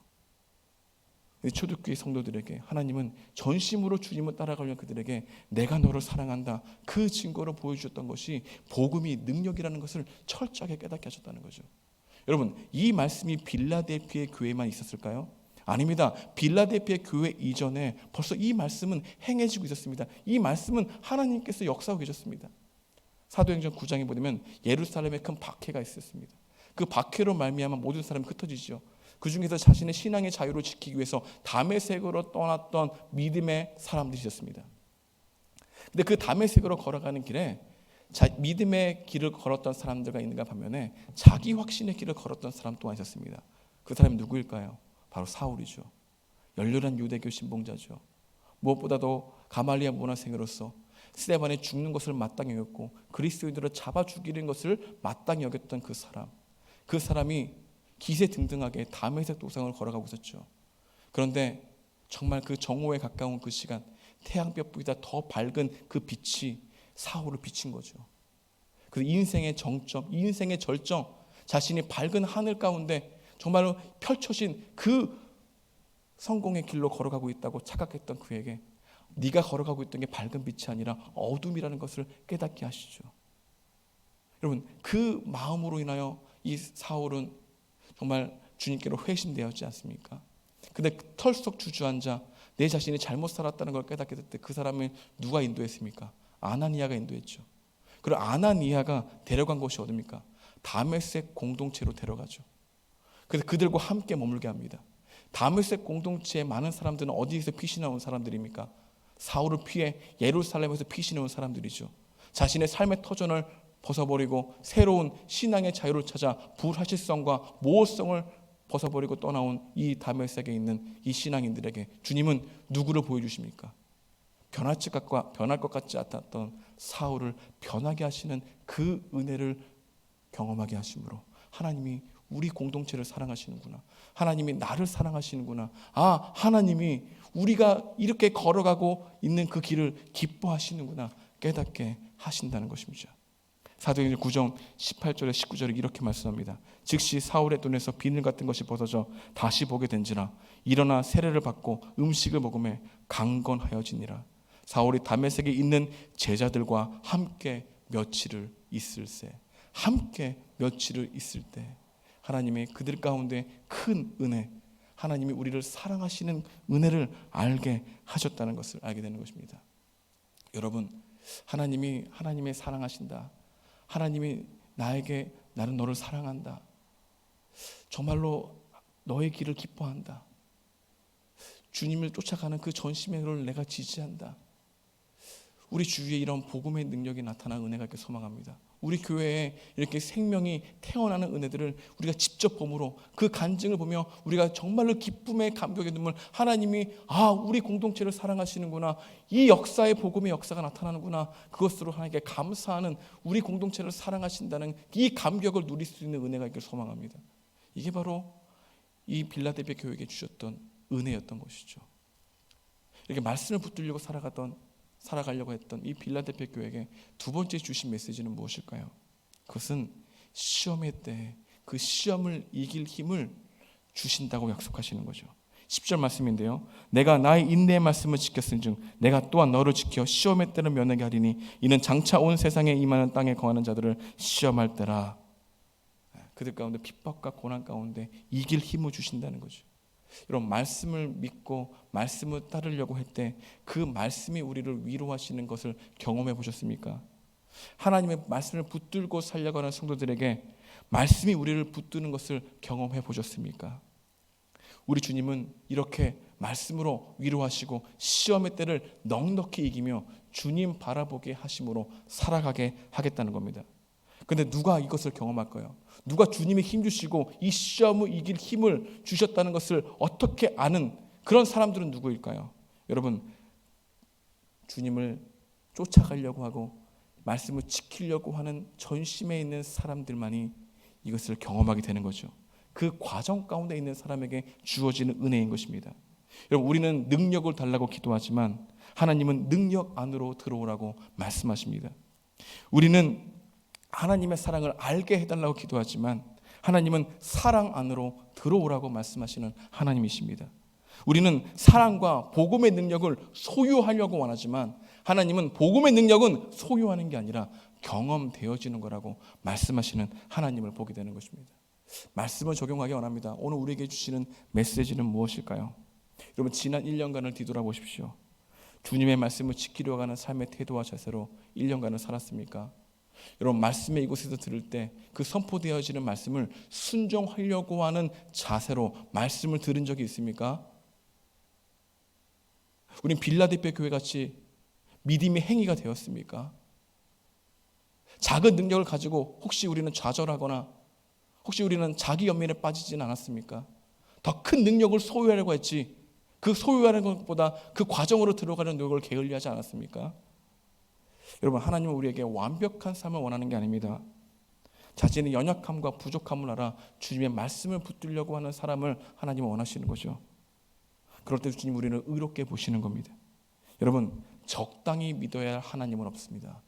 초대교회 성도들에게 하나님은 전심으로 주님을 따라가려는 그들에게 내가 너를 사랑한다, 그 증거로 보여주셨던 것이 복음이 능력이라는 것을 철저하게 깨닫게 하셨다는 거죠. 여러분, 이 말씀이 빌라델피아 교회만 있었을까요? 아닙니다. 빌라델피아 교회 이전에 벌써 이 말씀은 행해지고 있었습니다. 이 말씀은 하나님께서 역사하고 계셨습니다. 사도행전 9장에 보면 예루살렘에 큰 박해가 있었습니다. 그 박해로 말미암아 모든 사람이 흩어지죠. 그 중에서 자신의 신앙의 자유를 지키기 위해서 다메섹으로 떠났던 믿음의 사람들이 있었습니다. 근데 그 다메섹으로 걸어가는 길에 믿음의 길을 걸었던 사람들과 있는가 반면에 자기 확신의 길을 걸었던 사람 또한 있었습니다. 그 사람이 누구일까요? 바로 사울이죠. 열렬한 유대교 신봉자죠. 무엇보다도 가말리아 문화생으로서 스데반이 죽는 것을 마땅히 여겼고 그리스도인들을 잡아 죽이는 것을 마땅히 여겼던 그 사람이 기세등등하게 다메섹 도상을 걸어가고 있었죠. 그런데 정말 그 정오에 가까운 그 시간, 태양볕보다 더 밝은 그 빛이 사울을 비친 거죠. 그 인생의 정점, 인생의 절정, 자신이 밝은 하늘 가운데 정말로 펼쳐진 그 성공의 길로 걸어가고 있다고 착각했던 그에게 네가 걸어가고 있던 게 밝은 빛이 아니라 어둠이라는 것을 깨닫게 하시죠. 여러분, 그 마음으로 인하여 이 사울은 정말 주님께로 회심되었지 않습니까? 근데 털썩 주저앉아 내 자신이 잘못 살았다는 걸 깨닫게 될 때 그 사람을 누가 인도했습니까? 아나니아가 인도했죠. 그리고 아나니아가 데려간 곳이 어디입니까? 다메섹 공동체로 데려가죠. 그래서 그들과 함께 머물게 합니다. 다메섹 공동체의 많은 사람들은 어디에서 피신해 온 사람들입니까? 사울을 피해 예루살렘에서 피신해 온 사람들이죠. 자신의 삶의 터전을 벗어버리고 새로운 신앙의 자유를 찾아 불화실성과 모호성을 벗어버리고 떠나온 이 다메섹에 있는 이 신앙인들에게 주님은 누구를 보여주십니까? 변할 것 같지 않았던 사울을 변하게 하시는 그 은혜를 경험하게 하심으로 하나님이 우리 공동체를 사랑하시는구나, 하나님이 나를 사랑하시는구나, 하나님이 우리가 이렇게 걸어가고 있는 그 길을 기뻐하시는구나 깨닫게 하신다는 것입니다. 사도행전 9장 18절에 19절에 이렇게 말씀합니다. 즉시 사울의 눈에서 비늘 같은 것이 벗어져 다시 보게 된지라 일어나 세례를 받고 음식을 먹음에 강건하여지니라. 사울이 다메섹에 있는 제자들과 함께 며칠을 있을새, 함께 며칠을 있을 때 하나님의 그들 가운데 큰 은혜, 하나님이 우리를 사랑하시는 은혜를 알게 하셨다는 것을 알게 되는 것입니다. 여러분, 하나님의 사랑하신다, 하나님이 나는 너를 사랑한다, 정말로 너의 길을 기뻐한다, 주님을 쫓아가는 그 전심의 너를 내가 지지한다. 우리 주위에 이런 복음의 능력이 나타나는 은혜가 이렇게 소망합니다. 우리 교회에 이렇게 생명이 태어나는 은혜들을 우리가 직접 보므로 그 간증을 보며 우리가 정말로 기쁨의 감격의 눈물, 하나님이 우리 공동체를 사랑하시는구나, 이 역사의 복음의 역사가 나타나는구나, 그것으로 하나님께 감사하는, 우리 공동체를 사랑하신다는 이 감격을 누릴 수 있는 은혜가 있길 소망합니다. 이게 바로 이 빌라델피아 교회에게 주셨던 은혜였던 것이죠. 이렇게 말씀을 붙들려고 살아가려고 했던 이 빌라델피아 교회에게 두 번째 주신 메시지는 무엇일까요? 그것은 시험의 때 그 시험을 이길 힘을 주신다고 약속하시는 거죠. 10절 말씀인데요, 내가 나의 인내의 말씀을 지켰은즉 내가 또한 너를 지켜 시험의 때를 면하게 하리니 이는 장차 온 세상에 임하는 땅에 거하는 자들을 시험할 때라. 그들 가운데 핍박과 고난 가운데 이길 힘을 주신다는 거죠. 여러분, 말씀을 믿고 말씀을 따르려고 할 때 그 말씀이 우리를 위로하시는 것을 경험해 보셨습니까? 하나님의 말씀을 붙들고 살려고 하는 성도들에게 말씀이 우리를 붙드는 것을 경험해 보셨습니까? 우리 주님은 이렇게 말씀으로 위로하시고 시험의 때를 넉넉히 이기며 주님 바라보게 하심으로 살아가게 하겠다는 겁니다. 그런데 누가 이것을 경험할까요? 누가 주님이 힘 주시고 이 시험을 이길 힘을 주셨다는 것을 어떻게 아는 그런 사람들은 누구일까요? 여러분, 주님을 쫓아가려고 하고 말씀을 지키려고 하는 전심에 있는 사람들만이 이것을 경험하게 되는 거죠. 그 과정 가운데 있는 사람에게 주어지는 은혜인 것입니다. 여러분, 우리는 능력을 달라고 기도하지만 하나님은 능력 안으로 들어오라고 말씀하십니다. 우리는 하나님의 사랑을 알게 해달라고 기도하지만 하나님은 사랑 안으로 들어오라고 말씀하시는 하나님이십니다. 우리는 사랑과 복음의 능력을 소유하려고 원하지만 하나님은 복음의 능력은 소유하는 게 아니라 경험되어지는 거라고 말씀하시는 하나님을 보게 되는 것입니다. 말씀을 적용하기 원합니다. 오늘 우리에게 주시는 메시지는 무엇일까요? 여러분, 지난 1년간을 뒤돌아보십시오. 주님의 말씀을 지키려고 하는 삶의 태도와 자세로 1년간을 살았습니까? 여러분, 말씀의 이곳에서 들을 때 그 선포되어지는 말씀을 순종하려고 하는 자세로 말씀을 들은 적이 있습니까? 우린 빌라델피아 교회 같이 믿음의 행위가 되었습니까? 작은 능력을 가지고 혹시 우리는 좌절하거나 혹시 우리는 자기 연민에 빠지진 않았습니까? 더 큰 능력을 소유하려고 했지 그 소유하는 것보다 그 과정으로 들어가는 노력을 게을리하지 않았습니까? 여러분, 하나님은 우리에게 완벽한 삶을 원하는 게 아닙니다. 자신의 연약함과 부족함을 알아 주님의 말씀을 붙들려고 하는 사람을 하나님은 원하시는 거죠. 그럴 때 주님 우리는 의롭게 보시는 겁니다. 여러분, 적당히 믿어야 할 하나님은 없습니다.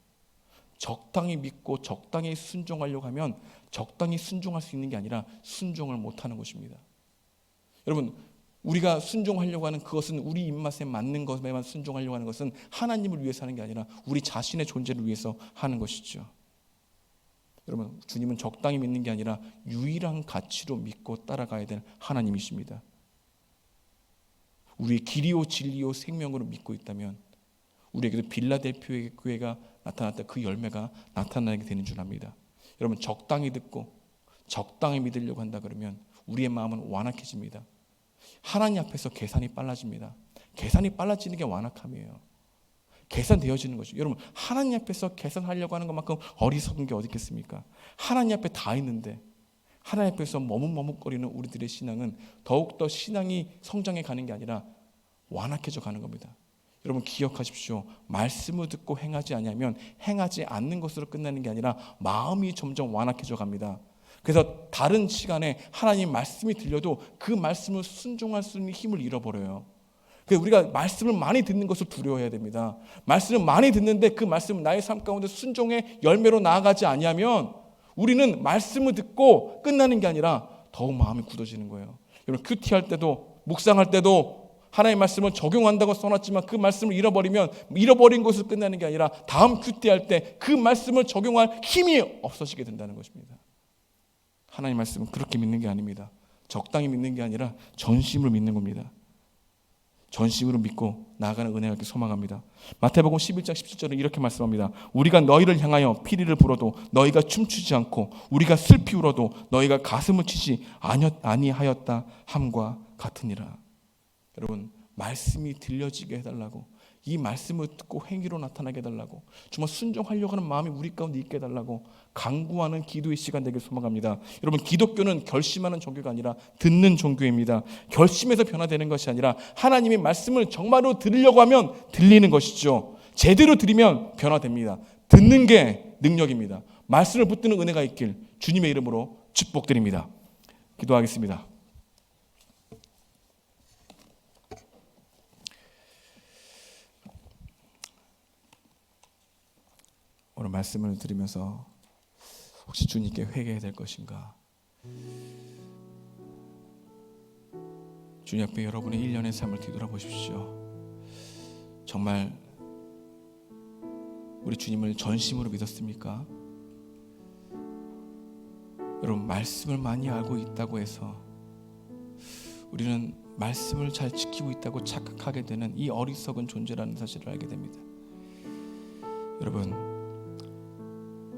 적당히 믿고 적당히 순종하려고 하면 적당히 순종할 수 있는 게 아니라 순종을 못하는 것입니다. 여러분, 우리가 순종하려고 하는 그것은 우리 입맛에 맞는 것에만 순종하려고 하는 것은 하나님을 위해서 하는 게 아니라 우리 자신의 존재를 위해서 하는 것이죠. 여러분, 주님은 적당히 믿는 게 아니라 유일한 가치로 믿고 따라가야 될 하나님이십니다. 우리의 길이요 진리요 생명으로 믿고 있다면 우리에게도 빌라델피아 교회가 나타났다 그 열매가 나타나게 되는 줄 압니다. 여러분, 적당히 듣고 적당히 믿으려고 한다 그러면 우리의 마음은 완악해집니다. 하나님 앞에서 계산이 빨라집니다. 계산이 빨라지는 게 완악함이에요. 계산되어지는 거죠. 여러분, 하나님 앞에서 계산하려고 하는 것만큼 어리석은 게 어디 있겠습니까? 하나님 앞에 다 있는데 하나님 앞에서 머뭇머뭇거리는 우리들의 신앙은 더욱더 신앙이 성장해 가는 게 아니라 완악해져 가는 겁니다. 여러분, 기억하십시오. 말씀을 듣고 행하지 않으면 행하지 않는 것으로 끝나는 게 아니라 마음이 점점 완악해져 갑니다. 그래서 다른 시간에 하나님 말씀이 들려도 그 말씀을 순종할 수 있는 힘을 잃어버려요. 그래서 우리가 말씀을 많이 듣는 것을 두려워해야 됩니다. 말씀을 많이 듣는데 그 말씀을 나의 삶 가운데 순종의 열매로 나아가지 아니하면 우리는 말씀을 듣고 끝나는 게 아니라 더욱 마음이 굳어지는 거예요. 여러분, 큐티할 때도 묵상할 때도 하나님의 말씀을 적용한다고 써놨지만 그 말씀을 잃어버리면 잃어버린 것을 끝나는 게 아니라 다음 큐티할 때 그 말씀을 적용할 힘이 없어지게 된다는 것입니다. 하나님의 말씀은 그렇게 믿는 게 아닙니다. 적당히 믿는 게 아니라 전심으로 믿는 겁니다. 전심으로 믿고 나아가는 은혜가 있길 소망합니다. 마태복음 11장 17절은 이렇게 말씀합니다. 우리가 너희를 향하여 피리를 불어도 너희가 춤추지 않고 우리가 슬피 울어도 너희가 가슴을 치지 아니하였다 함과 같으니라. 여러분, 말씀이 들려지게 해달라고, 이 말씀을 듣고 행위로 나타나게 해달라고, 정말 순종하려고 하는 마음이 우리 가운데 있게 해달라고 간구하는 기도의 시간 되길 소망합니다. 여러분, 기독교는 결심하는 종교가 아니라 듣는 종교입니다. 결심해서 변화되는 것이 아니라 하나님의 말씀을 정말로 들으려고 하면 들리는 것이죠. 제대로 들으면 변화됩니다. 듣는 게 능력입니다. 말씀을 붙드는 은혜가 있길 주님의 이름으로 축복드립니다. 기도하겠습니다. 오늘 말씀을 들으면서 혹시 주님께 회개해야 될 것인가? 주님 앞에 여러분의 1년의 삶을 뒤돌아보십시오. 정말 우리 주님을 전심으로 믿었습니까? 여러분, 말씀을 많이 알고 있다고 해서 우리는 말씀을 잘 지키고 있다고 착각하게 되는 이 어리석은 존재라는 사실을 알게 됩니다. 여러분,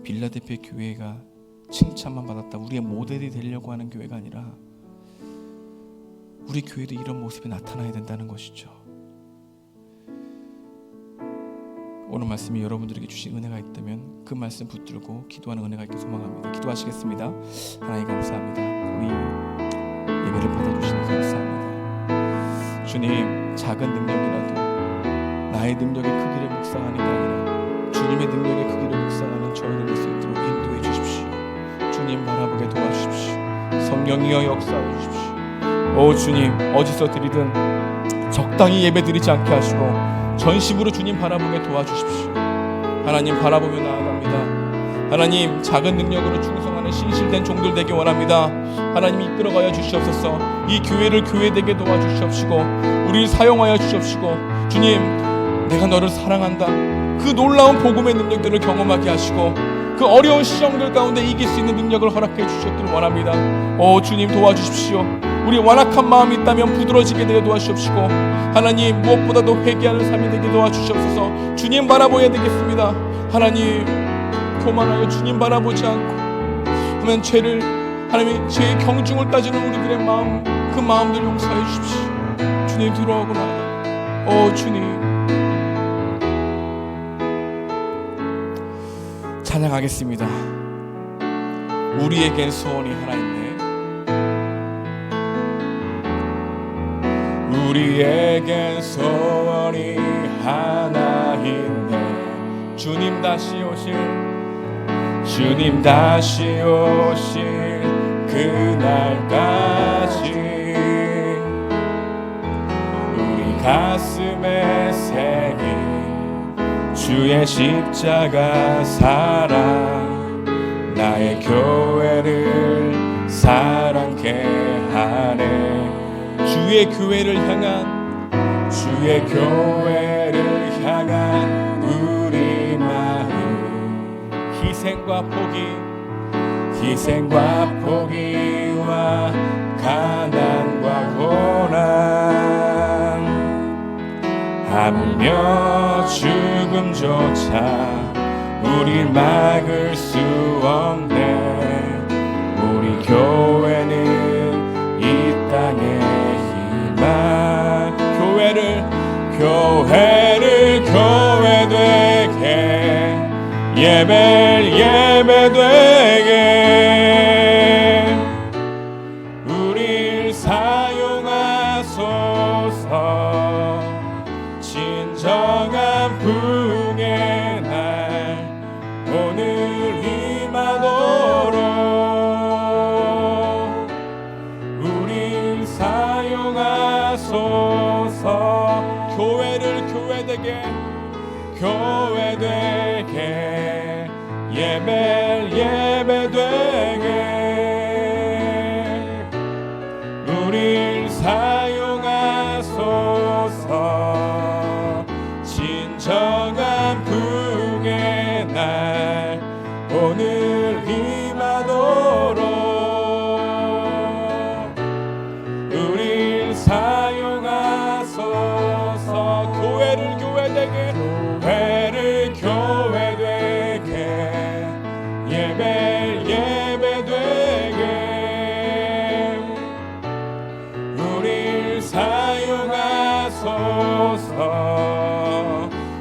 빌라델피아 교회가 칭찬만 받았다, 우리의 모델이 되려고 하는 교회가 아니라 우리 교회도 이런 모습이 나타나야 된다는 것이죠. 오늘 말씀이 여러분들에게 주신 은혜가 있다면 그 말씀 붙들고 기도하는 은혜가 있길 소망합니다. 기도하시겠습니다. 하나님 감사합니다. 우리 예배를 받아주시니 감사합니다. 주님, 작은 능력이라도 나의 능력의 크기를 묵상하는 게 아니라 주님의 능력의 크기를 묵상하는 저희들 될 수 있도록 인도해 주십시오. 주님 바라보게 도와주십시오. 성령이여 역사해 주십시오. 오 주님, 어디서 드리든 적당히 예배 드리지 않게 하시고 전심으로 주님 바라보게 도와주십시오. 하나님 바라보며 나아갑니다. 하나님 작은 능력으로 충성하는 신실된 종들 되기 원합니다. 하나님 이끌어가여 주시옵소서. 이 교회를 교회되게 도와주시옵시고 우리를 사용하여 주시옵시고 주님, 내가 너를 사랑한다, 그 놀라운 복음의 능력들을 경험하게 하시고 그 어려운 시험들 가운데 이길 수 있는 능력을 허락해 주셨기를 원합니다. 오 주님 도와주십시오. 우리 완악한 마음이 있다면 부드러지게 되어 도와주시옵시고 하나님 무엇보다도 회개하는 삶이 되게 도와주시옵소서. 주님 바라보아야 되겠습니다. 하나님 교만하여 주님 바라보지 않고 하면 죄를, 하나님의 죄의 경중을 따지는 우리들의 마음, 그 마음들 용서해 주십시오. 주님 들어오고 나아가. 오 주님 찬양하겠습니다. 우리에겐 소원이 하나 있네. 우리에겐 소원이 하나 있네. 주님 다시 오실, 주님 다시 오실 그날까지 우리 가슴에 새긴 주의 십자가 사랑 나의 교회를 사랑케 하네. 주의 교회를 향한, 주의 교회를 향한 우리 마음, 희생과 포기와 가난과 고난 하물며 죽음조차 우릴 막을 수 없네. 우리 교회는 이 땅의 희망, 교회를 교회되게, 예배되게 우릴 사용하소서. 진정한 부흥의 날 오늘 임하도록 우릴 사용하소서. 교회를 교회되게, 예배되게 우릴 사용하소서. 진정한 부흥의 날 오늘 임하도록 우릴 사용하소서. 교회를 교회되게, 예배되게 우릴 사용하소서.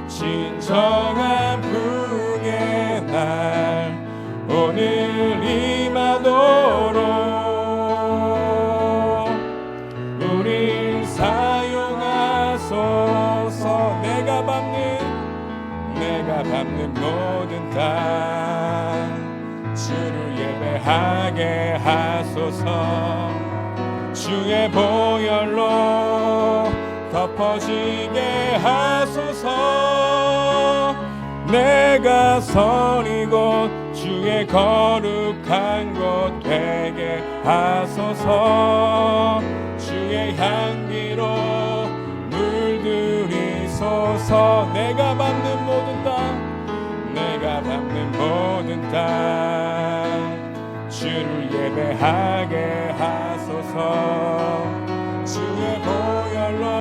진정한 부흥의 날 오늘 임하도록 우릴 사용하소서. 내가 밟는 모든 땅 주를 예배하게 하소서. 주의 보혈로 덮어지게 하소서. 내가 선 이곳 주의 거룩한 곳 되게 하소서. 주의 향기로 물들이소서. 내가 밟는 모든 땅 주를 예배하게 하소서. 주의 보혈로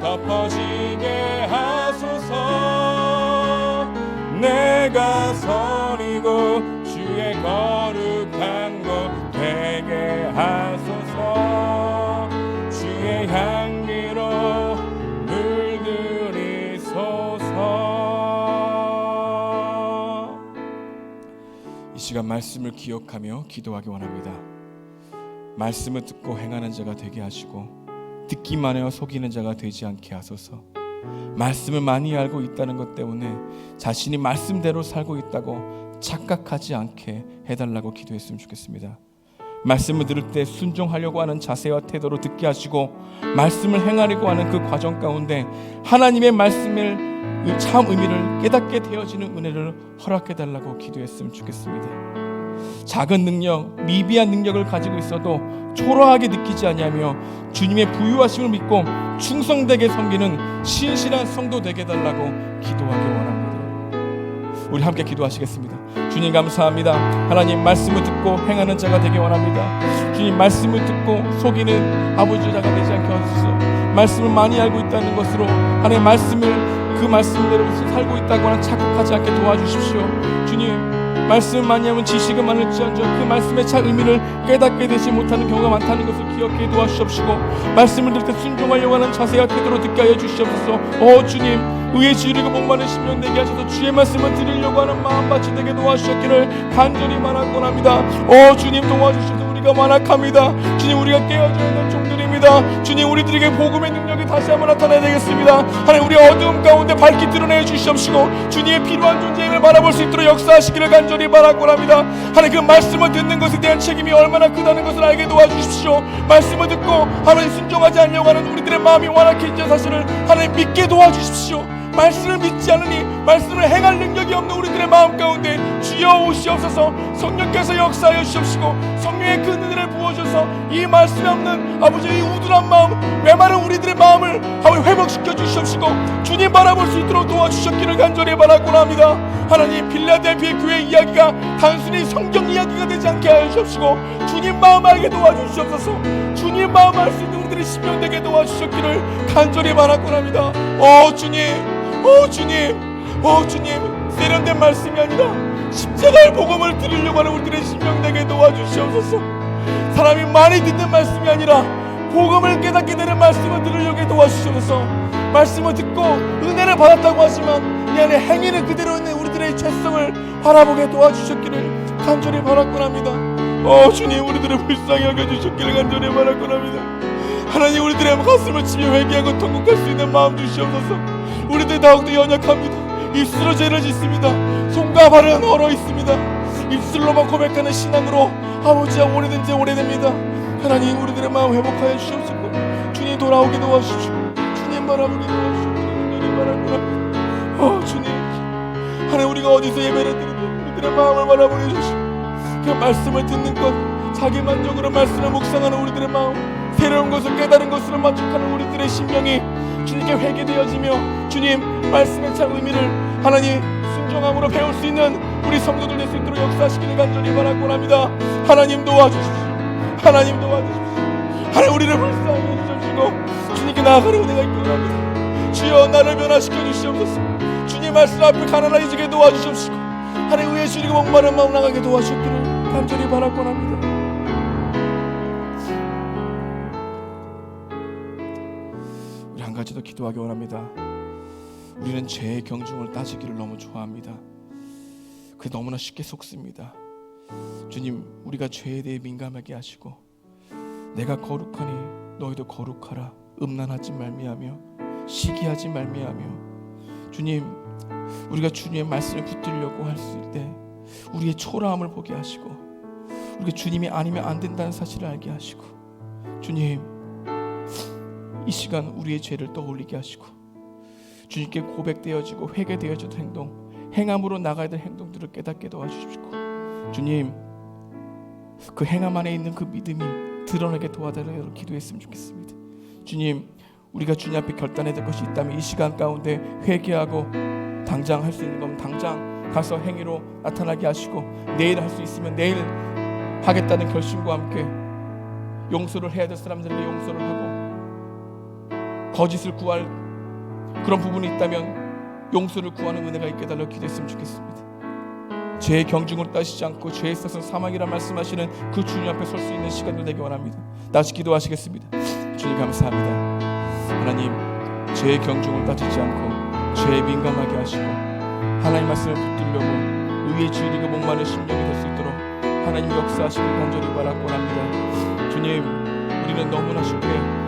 덮어지게 하소서. 내가 선이고 주의 거룩한 곳 되게 하소서. 주의 향기로 물들이소서. 이 시간 말씀을 기억하며 기도하기 원합니다. 말씀을 듣고 행하는 자가 되게 하시고 듣기만 하여 속이는 자가 되지 않게 하소서. 말씀을 많이 알고 있다는 것 때문에 자신이 말씀대로 살고 있다고 착각하지 않게 해달라고 기도했으면 좋겠습니다. 말씀을 들을 때 순종하려고 하는 자세와 태도로 듣게 하시고 말씀을 행하려고 하는 그 과정 가운데 하나님의 말씀을 참 의미를 깨닫게 되어지는 은혜를 허락해달라고 기도했으면 좋겠습니다. 작은 능력, 미비한 능력을 가지고 있어도 초라하게 느끼지 아니하며 주님의 부유하심을 믿고 충성되게 섬기는 신실한 성도 되게 해달라고 기도하기 원합니다. 우리 함께 기도하시겠습니다. 주님 감사합니다. 하나님 말씀을 듣고 행하는 자가 되기 원합니다. 주님 말씀을 듣고 속이는 아버지 자가 되지 않게 하소서. 말씀을 많이 알고 있다는 것으로 하나님 그 말씀대로 살고 있다고는 착각하지 않게 도와주십시오. 주님 말씀 많이 하면 지식은 많을지언정 그 말씀의 참 의미를 깨닫게 되지 못하는 경우가 많다는 것을 기억해 도와주시옵시고 말씀을 들을 때 순종하려고 하는 자세와 태도로 듣게 하여 주시옵소서. 주님 의에 지으리고 목마른 심령 되게 하셔서 주의 말씀을 들으려고 하는 마음밭이 되게 도와주셨기를 간절히 만합니다. 주님 도와주셔서 우리가 완악합니다. 주님 우리가 깨어져야 할 종들입니다. 주님 우리들에게 복음의 능력이 다시 한번 나타나야 되겠습니다. 하나님 우리 어두움 가운데 밝게 드러내 주시옵시고 주님의 필요한 존재임을 바라볼 수 있도록 역사하시기를 간절히 바라고 합니다. 하나님 그 말씀을 듣는 것에 대한 책임이 얼마나 크다는 것을 알게 도와주십시오. 말씀을 듣고 하나님 순종하지 않으려고 하는 우리들의 마음이 완악해진 사실을 하나님 믿게 도와주십시오. 말씀을 믿지 않으니 말씀을 행할 능력이 없는 우리들의 마음 가운데 주여 오시옵소서. 성령께서 역사하여 주시옵시고 성령의 그 은혜를 부어주셔서 이 말씀이 없는 아버지의 우둔한 마음 메마른 우리들의 마음을 회복시켜 주시옵시고 주님 바라볼 수 있도록 도와주셨기를 간절히 바라고 합니다. 하나님 필라델피아 교회 이야기가 단순히 성경 이야기가 되지 않게 하여 주옵시고 주님 마음 알게 도와주시옵소서. 주님 마음 알 수 있는 우리들의 심령 되게 도와주셨기를 간절히 바라고 합니다. 주님 세련된 말씀이 아니라 십자가의 복음을 들으려고 하는 우리들의 심령 되게 도와주시옵소서. 사람이 많이 듣는 말씀이 아니라 복음을 깨닫게 되는 말씀을 들으려고 도와주시옵소서. 말씀을 듣고 은혜를 받았다고 하지만 이 안에 행위는 그대로 있는 우리들의 죄성을 바라보게 도와주셨기를 간절히 바라곤 합니다. 주님 우리들을 불쌍히 여겨주셨기를 간절히 바라곤 합니다. 하나님 우리들의 가슴을 치며 회개하고 통곡할 수 있는 마음 주시옵소서. 우리들 더욱더 연약합니다. 입술로 죄를 짓습니다. 손과 발은 얼어 있습니다. 입술로만 고백하는 신앙으로 아버지야 오래된지 오래됩니다. 하나님 우리들의 마음 회복하여 주시옵소서. 주님 돌아오게 도와주시고 주님 바라보게 도와주시고 주님 바라보라. 주님 하나님 우리가 어디서 예배를 드리든 우리들의 마음을 바라보게 주시고 그 말씀을 듣는 것 자기 만족으로 말씀을 묵상하는 우리들의 마음 새로운 것을 깨달은 것으로 만족하는 우리들의 심령이 주님께 회개되어지며 주님 말씀의 참 의미를 하나님 순종함으로 배울 수 있는 우리 성도들 될 수 있도록 역사하시기를 간절히 바라곤 합니다. 하나님 도와주십시오. 하나님 도와주십시오. 하나님 우리를 불쌍히 해주시고 주님께 나아가는 은혜가 있기를 합니다. 주여 나를 변화시켜 주시옵소서. 주님 말씀 앞에 가난해지게 도와주시옵시고 하나님 의에 주리고 목마른 마음 나가게 도와주시기를 간절히 바라곤 합니다. 우리 한 가지 더 기도하기 원합니다. 우리는 죄의 경중을 따지기를 너무 좋아합니다. 그게 너무나 쉽게 속습니다. 주님 우리가 죄에 대해 민감하게 하시고 내가 거룩하니 너희도 거룩하라 음란하지 말미하며 시기하지 말미하며 주님 우리가 주님의 말씀을 붙들려고 할 때 우리의 초라함을 보게 하시고 우리가 주님이 아니면 안 된다는 사실을 알게 하시고 주님 이 시간 우리의 죄를 떠올리게 하시고 주님께 고백되어지고 회개되어지는 행동 행함으로 나가야 될 행동들을 깨닫게 도와주시고 주님 그 행함 안에 있는 그 믿음이 드러나게 도와달라고 기도했으면 좋겠습니다. 주님 우리가 주님 앞에 결단해야 될 것이 있다면 이 시간 가운데 회개하고 당장 할 수 있는 건 당장 가서 행위로 나타나게 하시고 내일 할 수 있으면 내일 하겠다는 결심과 함께 용서를 해야 될 사람들에게 용서를 하고 거짓을 구할 그런 부분이 있다면 용서를 구하는 은혜가 있게 달라고 기도했으면 좋겠습니다. 죄의 경중을 따지지 않고 죄에 있어서 사망이라 말씀하시는 그 주님 앞에 설 수 있는 시간도 되기 원합니다. 다시 기도하시겠습니다. 주님 감사합니다. 하나님 죄의 경중을 따지지 않고 죄에 민감하게 하시고 하나님 말씀을 붙들려고 의에 주의리고 목마른 심령이 될 수 있도록 하나님 역사하시길 간절히 바라고 합니다. 주님 우리는 너무나 쉽게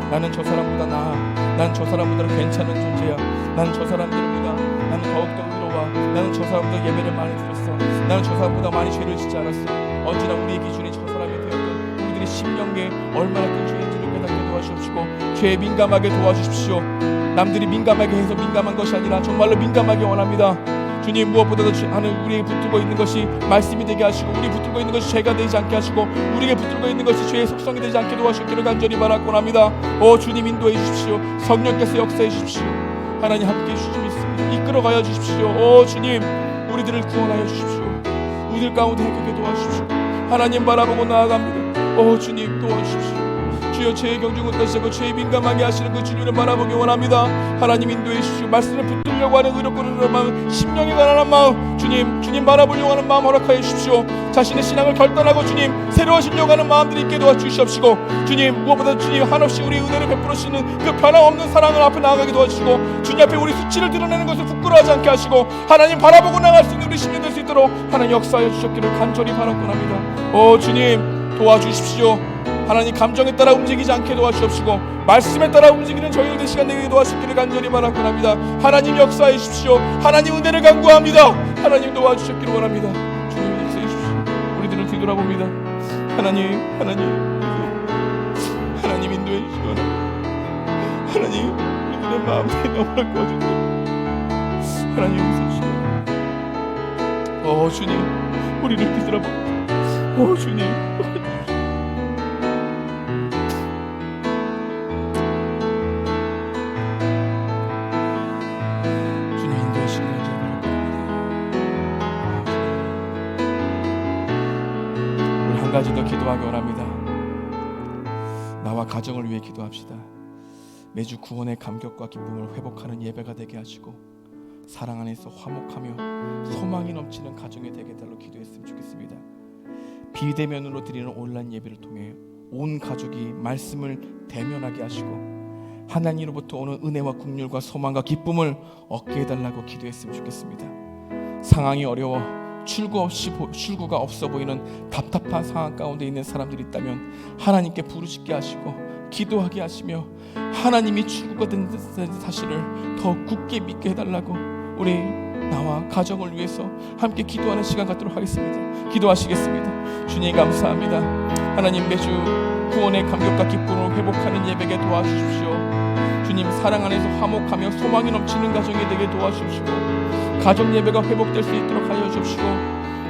나는 저 사람보다 나아 나는 저 사람보다 괜찮은 존재야. 나는 저 사람들보다 나는 더욱더 의로워. 나는 저 사람보다 예배를 많이 드렸어. 나는 저 사람보다 많이 죄를 짓지 않았어. 언제나 우리의 기준이 저 사람이 되었던 우리들의 심령에 얼마나 큰 죄인지를 깨닫게 도와주십시고 죄에 민감하게 도와주십시오. 남들이 민감하게 해서 민감한 것이 아니라 정말로 민감하게 원합니다. 주님, 무엇보다도 하는 우리에게 붙들고 있는 것이 말씀이 되게 하시고 우리 붙들고 있는 것이 죄가 되지 않게 하시고 우리에게 붙들고 있는 것이 죄의 속성이 되지 않게 도와주시기를 간절히 바라곤 합니다. 주님, 인도해 주십시오. 성령께서 역사해 주십시오. 하나님 함께해 주시면 이끌어가여 주십시오. 주님, 우리들을 구원하여 주십시오. 우리들 가운데 행하게 도와주십시오. 하나님 바라보고 나아갑니다. 주님 도와주십시오. 주여, 죄의 경중을 따시고 죄에 민감하게 하시는 그 주님을 바라보기 원합니다. 하나님 인도해 주십시오. 말씀을 붙들려고 하는 의롭고 그런 마음, 심령에 가난한 마음, 주님 바라보려고 하는 마음 허락하여 주십시오. 자신의 신앙을 결단하고 주님 새로워지려고 하는 마음들이 있게 도와주시옵시고 주님, 무엇보다 주님 한없이 우리 은혜를 베풀어 주시는 그 변함없는 사랑을 앞에 나아가게 도와주시고 주님 앞에 우리 수치를 드러내는 것을 부끄러워하지 않게 하시고 하나님 바라보고 나갈 수 있는 우리 신령 될 수 있도록 하나님 역사하여 주셨기를 간절히 바라곤 합니다. 주님 도와주십시오. 하나님 감정에 따라 움직이지 않게 도와주십시오. 말씀에 따라 움직이는 저희들 된 시간 되게 도와주시기를 간절히 바라곤 합니다. 하나님 역사해 주십시오. 하나님 은혜를 간구합니다. 하나님 도와주셨기를 원합니다. 주님 역사해 주십시오. 우리들을 뒤돌아봅니다. 하나님 인도해 주시오. 하나님 우리들의 마음에 너무나 꺼진다. 하나님 역사해 주시오. 주님 우리를 뒤돌아봅니다. 주님 한 가지 더 기도하기 원합니다. 나와 가정을 위해 기도합시다. 매주 구원의 감격과 기쁨을 회복하는 예배가 되게 하시고 사랑 안에서 화목하며 소망이 넘치는 가정이 되게 달라고 기도했으면 좋겠습니다. 비대면으로 드리는 온라인 예배를 통해 온 가족이 말씀을 대면하게 하시고 하나님으로부터 오는 은혜와 긍휼과 소망과 기쁨을 얻게 해달라고 기도했으면 좋겠습니다. 상황이 어려워 출구가 없어 보이는 답답한 상황 가운데 있는 사람들이 있다면 하나님께 부르짖게 하시고 기도하게 하시며 하나님이 출구가 된 사실을 더 굳게 믿게 해달라고 우리 나와 가정을 위해서 함께 기도하는 시간 갖도록 하겠습니다. 기도하시겠습니다. 주님 감사합니다. 하나님 매주 구원의 감격과 기쁨을 회복하는 예배게 도와주십시오. 주님 사랑 안에서 화목하며 소망이 넘치는 가정이 되게 도와주십시오. 가정 예배가 회복될 수 있도록 하여 주십시오.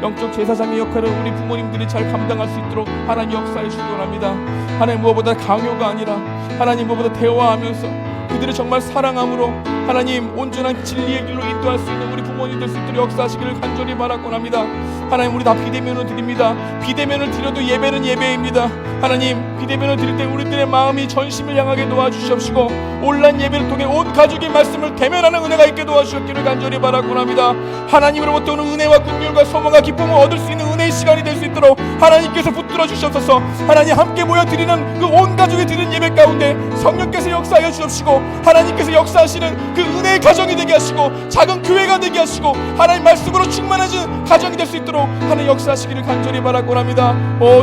영적 제사장의 역할을 우리 부모님들이 잘 감당할 수 있도록 하나님 역사해 주시기 원합니다. 하나님 무엇보다 강요가 아니라 하나님 무엇보다 대화하면서 그들을 정말 사랑함으로 하나님 온전한 진리의 길로 인도할 수 있는 우리 부모님 될 수 있도록 역사하시기를 간절히 바라곤 합니다. 하나님 우리 다 비대면을 드립니다. 비대면을 드려도 예배는 예배입니다. 하나님 비대면을 드릴 때 우리들의 마음이 전심을 향하게 도와주시옵시고 온라인 예배를 통해 온 가족의 말씀을 대면하는 은혜가 있게 도와주셨기를 간절히 바라곤 합니다. 하나님으로부터 오는 은혜와 긍휼과 소망과 기쁨을 얻을 수 있는 은혜의 시간이 될 수 있도록 하나님께서 붙들어 주시옵소서. 하나님 함께 모여 드리는 그 온 가족이 드리는 예배 가운데 성령께서 역사하여 주옵시고 하나님께서 역사하시는 그 은혜의 가정이 되게 하시고 작은 교회가 되게 하시고 하나님 말씀으로 충만해진 가정이 될 수 있도록 하나님 역사하시기를 간절히 바라곤 합니다.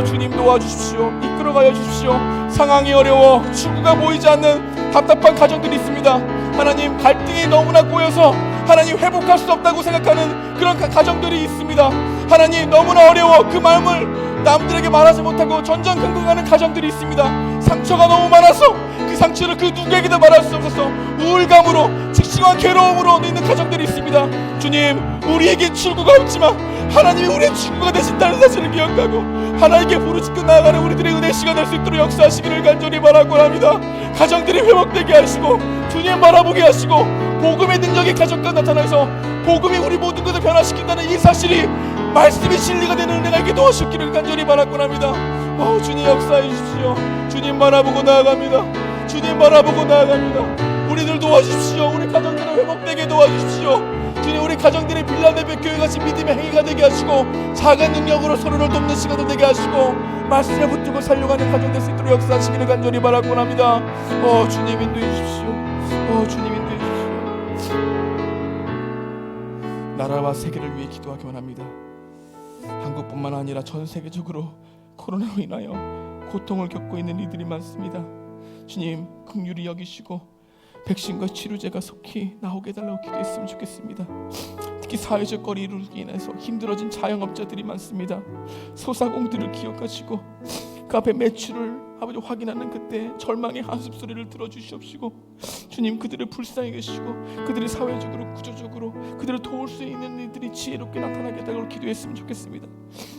주님 도와주십시오. 이끌어가여 주십시오. 상황이 어려워 출구가 보이지 않는 답답한 가정들이 있습니다. 하나님 갈등이 너무나 꼬여서 하나님 회복할 수 없다고 생각하는 그런 가정들이 있습니다. 하나님 너무나 어려워 그 마음을 남들에게 말하지 못하고 전전긍긍하는 가정들이 있습니다. 상처가 너무 많아서 그 상처를 그 누구에게도 말할 수 없어서 우울감으로 직시와 괴로움으로 있는 가정들이 있습니다. 주님 우리에게 출구가 없지만 하나님이 우리의 출구가 되신다는 사실을 기억하고 하나님께 부르짖고 나아가는 우리들의 은혜 시간 될 수 있도록 역사하시기를 간절히 바라곤 합니다. 가정들이 회복되게 하시고 주님 바라보게 하시고 복음의 능력이 가정과 나타나서 복음이 우리 모든 것을 변화시킨다는 이 사실이 말씀이 진리가 되는 은혜가 있게 도와주시기를 간절히 바라곤 합니다. 주님 역사해 주십시오. 주님 바라보고 나아갑니다. 주님 바라보고 나아갑니다. 우리들 도와주십시오. 우리 가정들을 회복되게 도와주십시오. 주님 우리 가정들의 빌라델비아 교회같이 믿음의 행위가 되게 하시고 작은 능력으로 서로를 돕는 시간도 되게 하시고 말씀에 붙들고 살려가는 가정 될 수 있도록 역사하시기를 간절히 바라곤 합니다. 주님 인도해 주십시오. 주님 인도해 주십시오. 나라와 세계를 위해 기도하기 원합니다. 한국뿐만 아니라 전 세계적으로 코로나로 인하여 고통을 겪고 있는 이들이 많습니다. 주님 긍휼히 여기시고 백신과 치료제가 속히 나오게 해달라고 기도했으면 좋겠습니다. 특히 사회적 거리로 인해서 힘들어진 자영업자들이 많습니다. 소상공들을 기억하시고 그 앞에 매출을 아버지 확인하는 그때 절망의 한숨소리를 들어주시옵시고, 주님 그들을 불쌍히 계시고 그들이 사회적으로 구조적으로 그들을 도울 수 있는 이들이 지혜롭게 나타나게 해달라고 기도했으면 좋겠습니다.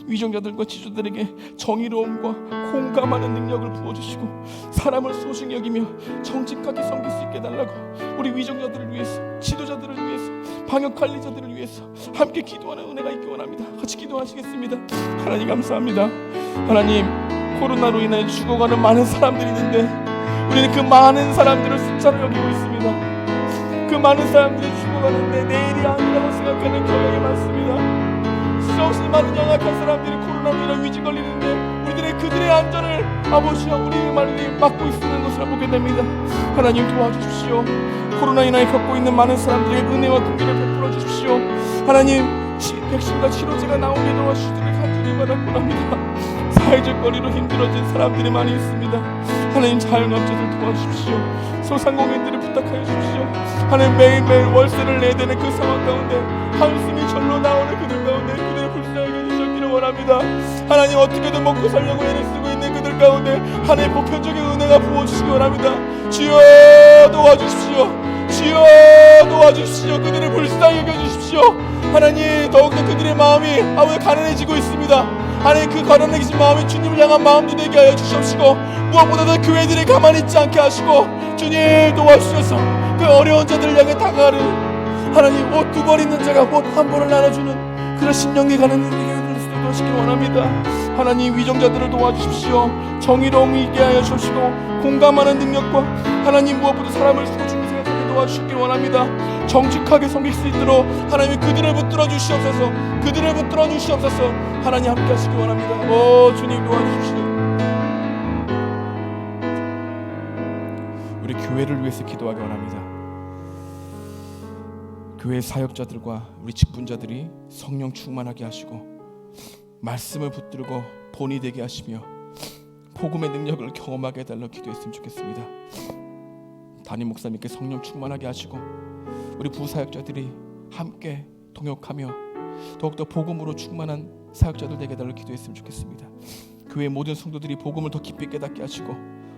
위정자들과 지도자들에게 정의로움과 공감하는 능력을 부어주시고 사람을 소중히 여기며 정직하게 섬길 수 있게 해달라고 우리 위정자들을 위해서, 지도자들을 위해서, 방역관리자들을 위해서 함께 기도하는 은혜가 있기 원합니다. 같이 기도하시겠습니다. 하나님 감사합니다. 하나님, 코로나로 인해 죽어가는 많은 사람들이 있는데 우리는 그 많은 사람들을 숫자로 여기고 있습니다. 그 많은 사람들이 죽어가는데 내일이 아니라고 생각하는 경향이 많습니다. 수없이 많은 영악한 사람들이 코로나로 인해 위기 걸리는데 우리들의 그들의 안전을 아버지와 우리의 말이 막고 있는 것을 보게 됩니다. 하나님 도와주십시오. 코로나 인하에 겪고 있는 많은 사람들에게 은혜와 긍휼을 베풀어 주십시오. 하나님, 백신과 치료제가 나오게 도와주시기를 간절히 바라고 합니다. 사회적 거리로 힘들어진 사람들이 많이 있습니다. 하나님, 자영업자들 도와주십시오. 소상공인들을 부탁하여 주십시오. 하나님, 매일매일 월세를 내야 되는 그 상황 가운데 한숨이 절로 나오는 그들 가운데 그들을 불쌍하게 해주셨기를 원합니다. 하나님, 어떻게든 먹고 살려고 애를 쓰고 있는 그들 가운데 하나님 보편적인 은혜가 부어주시기 원합니다. 주여 도와주십시오. 주여 도와주십시오. 그들을 불쌍히 여겨주십시오. 하나님, 더욱더 그들의 마음이 아버지 가난해지고 있습니다. 하나님, 그 가난해진 마음이 주님을 향한 마음도 되게 하여 주시옵시고 무엇보다도 교회들이 가만히 있지 않게 하시고 주님 도와주셔서 그 어려운 자들을 향해 다가가는 하나님, 옷 두 벌 있는 자가 옷 한 벌을 나눠주는 그런 심령이 가는 일을 도와주시기 원합니다. 하나님, 위정자들을 도와주십시오. 정의로움을 있게 하여 주시고 공감하는 능력과 하나님 무엇보다 사람을 소중히 생각하게 도와주시기 원합니다. 정직하게 섬길 수 있도록 하나님이 그들을 붙들어 주시옵소서. 그들을 붙들어 주시옵소서. 하나님 함께 하시기 원합니다. 오 주님 도와주십시오. 우리 교회를 위해서 기도하기 원합니다. 교회 사역자들과 우리 직분자들이 성령 충만하게 하시고 말씀을 붙들고 본이 되게 하시며 복음의 능력을 경험하게 해달라고 기도했으면 좋겠습니다. 담임 목사님께 성령 충만하게 하시고 우리 부사역자들이 함께 동역하며 더욱더 복음으로 충만한 사역자들 되게 해달라고 기도했으면 좋겠습니다. 교회 모든 성도들이 복음을 더 깊이 깨닫게 하시고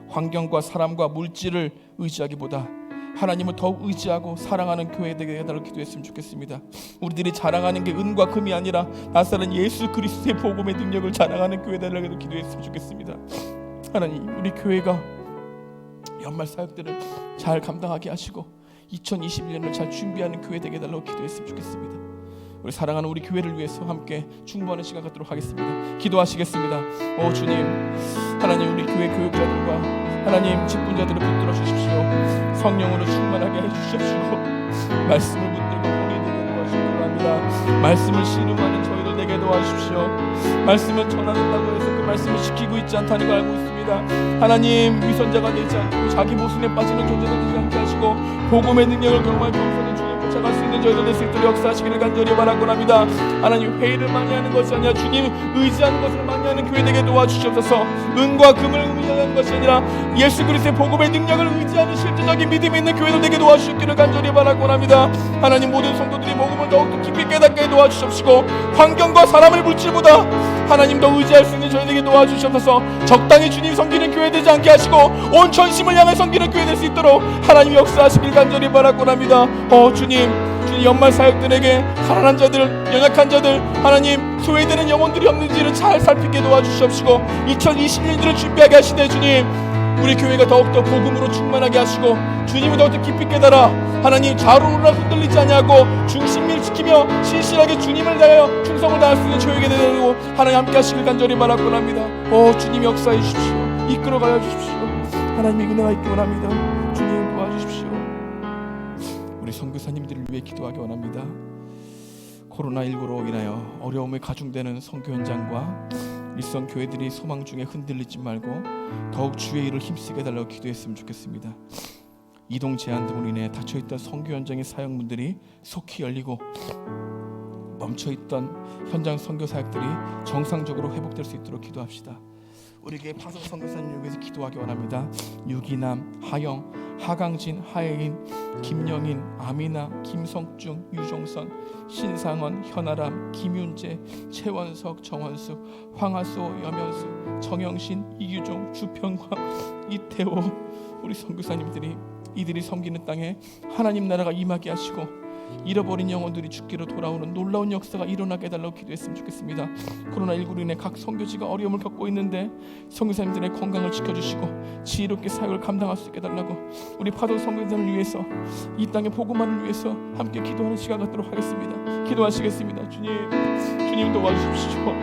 환경과 사람과 물질을 의지하기보다 하나님을 더욱 의지하고 사랑하는 교회 되게 해달라고 기도했으면 좋겠습니다. 우리들이 자랑하는 게 은과 금이 아니라 나사렛 예수 그리스도의 복음의 능력을 자랑하는 교회 되달라고 기도했으면 좋겠습니다. 하나님, 우리 교회가 연말 사역들을 잘 감당하게 하시고 2021년을 잘 준비하는 교회 되게 해달라고 기도했으면 좋겠습니다. 우리 사랑하는 우리 교회를 위해서 함께 중보하는 시간 갖도록 하겠습니다. 기도하시겠습니다. 오 주님, 하나님, 우리 교회 교육자들과 하나님 직분자들을 붙들어 주십시오. 성령으로 충만하게 해주십시오. 말씀을 붙들고 본이 되게 도와주시기 바랍니다. 말씀을 씨름하는 저희들 되게 도와주십시오. 말씀은 전하는다고 해서 그 말씀을 지키고 있지 않다는 걸 알고 있습니다. 하나님, 위선자가 되지 않고 자기 모순에 빠지는 존재가 되지 않게 하시고 복음의 능력을 경험할 병사는 주님 쫓아갈 수 있는 저희들 될 수 있도록 역사하시기를 간절히 바라고 합니다. 하나님, 회의를 많이 하는 것이 아니라 주님 의지하는 것을 많이 하는 교회 되게 도와주시옵소서. 은과 금을 의지하는 것이 아니라 예수 그리스도의 복음의 능력을 의지하는 실제적인 믿음이 있는 교회들 되게 도와주시기를 간절히 바라고 합니다. 하나님, 모든 성도들이 복음을 더욱더 깊이 깨닫게 도와주시옵시고 환경과 사람을 물질보다 하나님 더 의지할 수 있는 저희에게 도와주시옵소서. 적당히 주님 섬기는 교회 되지 않게 하시고 온 전심을 향해 섬기는 교회 될 수 있도록 하나님 역사하시길 간절히 바라고 합니다. 주님 연말 사역들에게 가난한 자들, 연약한 자들, 하나님 소외되는 영혼들이 없는지를 잘 살피게 도와주시옵시고 2021년을 준비하게 하시되 주님, 우리 교회가 더욱더 복음으로 충만하게 하시고 주님을 더욱더 깊이 깨달아 하나님 좌우로나 흔들리지 아니하고 중심을 지키며 신실하게 주님을 다하여 충성을 다할 수 있는 저에게 되도록 하나님 함께 하시길 간절히 바라고 합니다. 주님 역사해 주십시오. 이끌어가여 주십시오. 하나님의 은혜가 있기 원합니다. 주님 도와주십시오. 우리 선교사님들을 위해 기도하기 원합니다. 코로나19로 인하여 어려움에 가중되는 선교 현장과 일선 교회들이 소망 중에 흔들리지 말고 더욱 주의 일을 힘쓰게 해달라고 기도했으면 좋겠습니다. 이동 제한 등으로 인해 닫혀있던 선교 현장의 사역문들이 속히 열리고 멈춰있던 현장 선교 사역들이 정상적으로 회복될 수 있도록 기도합시다. 우리에게 파송 선교사님을 위해서 기도하기 원합니다. 유기남, 하영, 하강진, 하혜인, 김영인, 아미나, 김성중, 유종선, 신상원, 현아람, 김윤재, 최원석, 정원숙, 황하수, 여면수, 정영신, 이규종, 주평광, 이태호, 우리 선교사님들이 이들이 섬기는 땅에 하나님 나라가 임하게 하시고 잃어버린 영혼들이 죽기로 돌아오는 놀라운 역사가 일어나게 해달라고 기도했으면 좋겠습니다. 코로나19로 인해 각 선교지가 어려움을 겪고 있는데 선교사님들의 건강을 지켜주시고 지혜롭게 사역을 감당할 수 있게 해달라고, 우리 파도 선교사를 위해서, 이 땅의 복음만을 위해서 함께 기도하는 시간 갖도록 하겠습니다. 기도하시겠습니다. 주님 도와주십시오.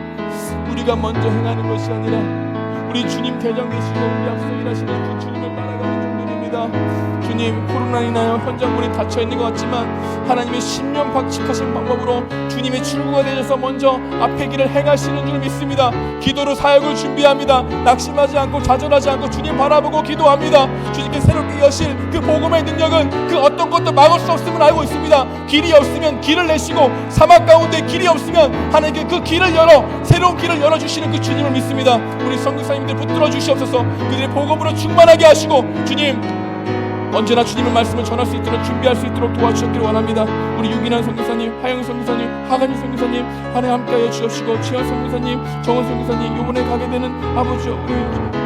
우리가 먼저 행하는 것이 아니라 우리 주님 대장 되시고 우리 앞서 일하시는 그 주님을 따라가는 중들입니다. 주님, 코로나로 인하여 현장문이 닫혀있는 것 같지만 하나님의 신명박칙하신 방법으로 주님의 출구가 되셔서 먼저 앞에 길을 행하시는 줄 믿습니다. 기도로 사역을 준비합니다. 낙심하지 않고 좌절하지 않고 주님 바라보고 기도합니다. 주님께 새롭게 여실 그 복음의 능력은 그 어떤 것도 막을 수 없음을 알고 있습니다. 길이 없으면 길을 내시고 사막 가운데 길이 없으면 하나님께 그 길을 열어 새로운 길을 열어주시는 그 주님을 믿습니다. 우리 선교사님들 붙들어 주시옵소서. 그들의 복음으로 충만하게 하시고 주님 언제나 주님의 말씀을 전할 수 있도록 준비할 수 있도록 도와주셨기를 원합니다. 우리 유기난 선교사님, 하영 선교사님, 하간희 선교사님 하나님 함께하여 주옵시고, 지현 선교사님, 정원 선교사님, 이번에 가게 되는 아버지 우리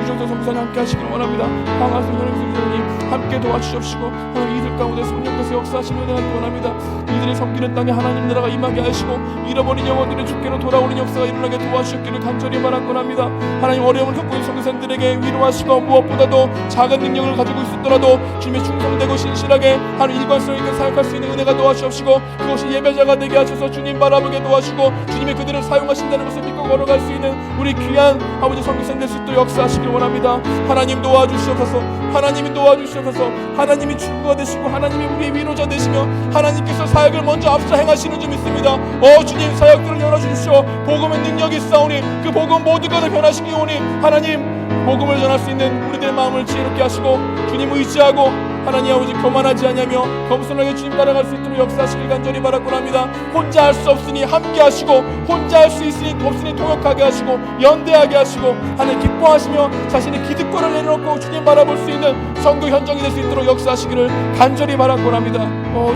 유정선 선교사님 함께하시기를 원합니다. 황하수 현영 선교사님 함께 도와주시옵시고 하나님 이들 가운데 성령께서 역사하시는 은혜가 원합니다. 이들이 섬기는 땅에 하나님 나라가 임하게 하시고 잃어버린 영혼들이 주께로 돌아오는 역사가 일어나게 도와주셨기를 간절히 바라곤 합니다. 하나님 어려움을 겪고 있는 선교사님들에게 위로하시고 무엇보다도 작은 능력을 가지고 있었더라도 주님의 충성되고 신실하게 하나님 일관성 있게 사역할 수 있는 은혜가 도와주옵시고 그것이 예배자가 되게 하셔서 주님 바라보게 도와주시고 주님이 그들을 사용하신다는 것을 믿고 걸어갈 수 있는 우리 귀한 아버지 선교사님 될 수 있도록 역사하시길 원합니다. 하나님 도와주시옵소서. 하나님이 도와주시옵소서. 하나님이 출구가 되시고 하나님이 우리의 위로자 되시며 하나님께서 사역을 먼저 앞서 행하시는 줄 믿습니다. 주님 사역들을 열어주십시오. 복음의 능력이 있사오니 그 복음 모든 것을 변화시키기 오니 하나님 복음을 전할 수 있는 우리들의 마음을 지혜롭게 하시고 주님 의지하고 하나님 아버지 교만하지 않으며 겸손하게 주님 따라갈 수 있도록 역사하시길 간절히 바라곤 합니다. 혼자 할 수 없으니 함께 하시고 혼자 할 수 없으니 통역하게 하시고 연대하게 하시고 하나님 기뻐하시며 자신의 기득권을 내려놓고 주님 바라볼 수 있는 선교 현장이 될 수 있도록 역사하시기를 간절히 바라곤 합니다.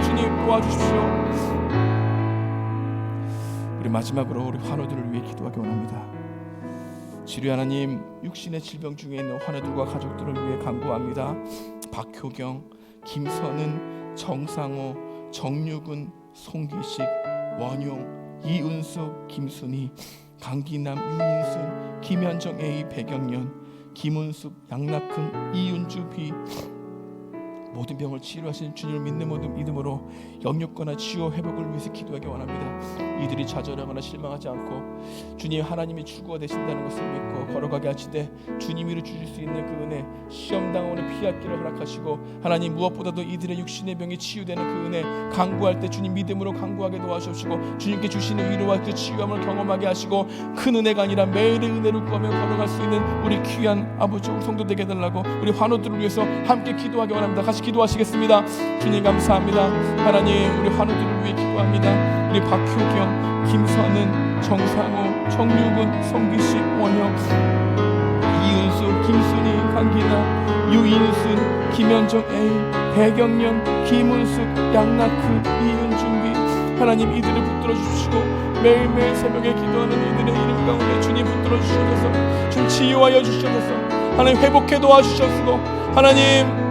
주님 도와주십시오. 우리 마지막으로 우리 환우들을 위해 기도하기 원합니다. 지류 하나님, 육신의 질병 중에 있는 환우들과 가족들을 위해 간구합니다. 박효경, 김선은, 정상호, 정유근, 송기식, 원용, 이은숙, 김순희, 강기남, 유인순, 김현정 A, 백영년, 김은숙, 양낙흥, 이윤주 B, 모든 병을 치료하시는 주님을 믿는 모든 믿음으로 영육거나 치유 회복을 위해서 기도하기 원합니다. 이들이 좌절하거나 실망하지 않고 주님 하나님이 출구가 되신다는 것을 믿고 걸어가게 하시되 주님이 주실 수 있는 그 은혜, 시험 당하는 피할 길을 허락하시고 하나님 무엇보다도 이들의 육신의 병이 치유되는 그 은혜 간구할 때 주님 믿음으로 간구하게 도와주시고 주님께 주시는 위로와 그 치유함을 경험하게 하시고 큰 은혜가 아니라 매일의 은혜를 구하며 걸어갈 수 있는 우리 귀한 아버지 우리 성도 되게 해달라고 우리 환우들을 위해서 함께 기도하기 원합니다. 같이 기도하시겠습니다. 주님 감사합니다. 하나님 우리 환우들을 위해 기도합니다. 우리 박효경, 김선은, 정상호, 정유근, 성기식, 원영, 이은수, 김순희, 강기나, 유인순, 김현정 A, 백영년, 김은숙, 양낙크, 이은준비 하나님 이들을 붙들어 주시고 매일매일 새벽에 기도하는 이들의 이름 가운데 주님 붙들어 주셔서 좀 치유하여 주셔서 하나님 회복해 도와주셨고 하나님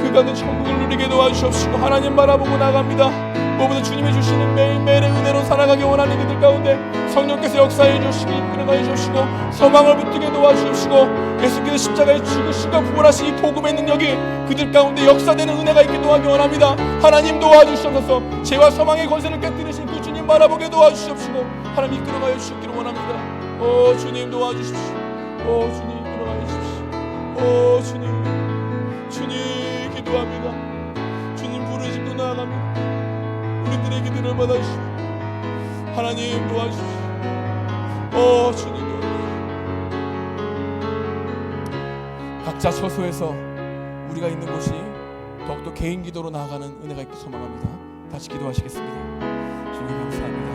그가는 천국을 누리게 도와주시옵시고 하나님 바라보고 나갑니다. 무엇보다 주님이 주시는 매일매일의 은혜로 살아가기 원하는 이들 가운데 성령께서 역사해 주시고 이끌어가해 주시고 소망을 붙들게 도와주시고 예수께서 십자가에 죽으시고 부활하신 이 복음의 능력이 그들 가운데 역사되는 은혜가 있게 도와기 원합니다. 하나님 도와주셔서 죄와 소망의 권세를 깨뜨리신 그 주님 바라보게 도와주시옵시고 하나님 이끌어가해 주시기를 원합니다. 주님 도와주십시오. 주님 이끌어가해 주십시오. 주님 기도합니다. 주님 부르짖고 나아갑니다. 우리들의 기도를 받아주시오. 하나님 도와주십시오. 주님 도와주십시오. 각자 처소에서 우리가 있는 곳이 더욱더 개인 기도로 나아가는 은혜가 있길 소망합니다. 다시 기도하시겠습니다. 주님 감사합니다.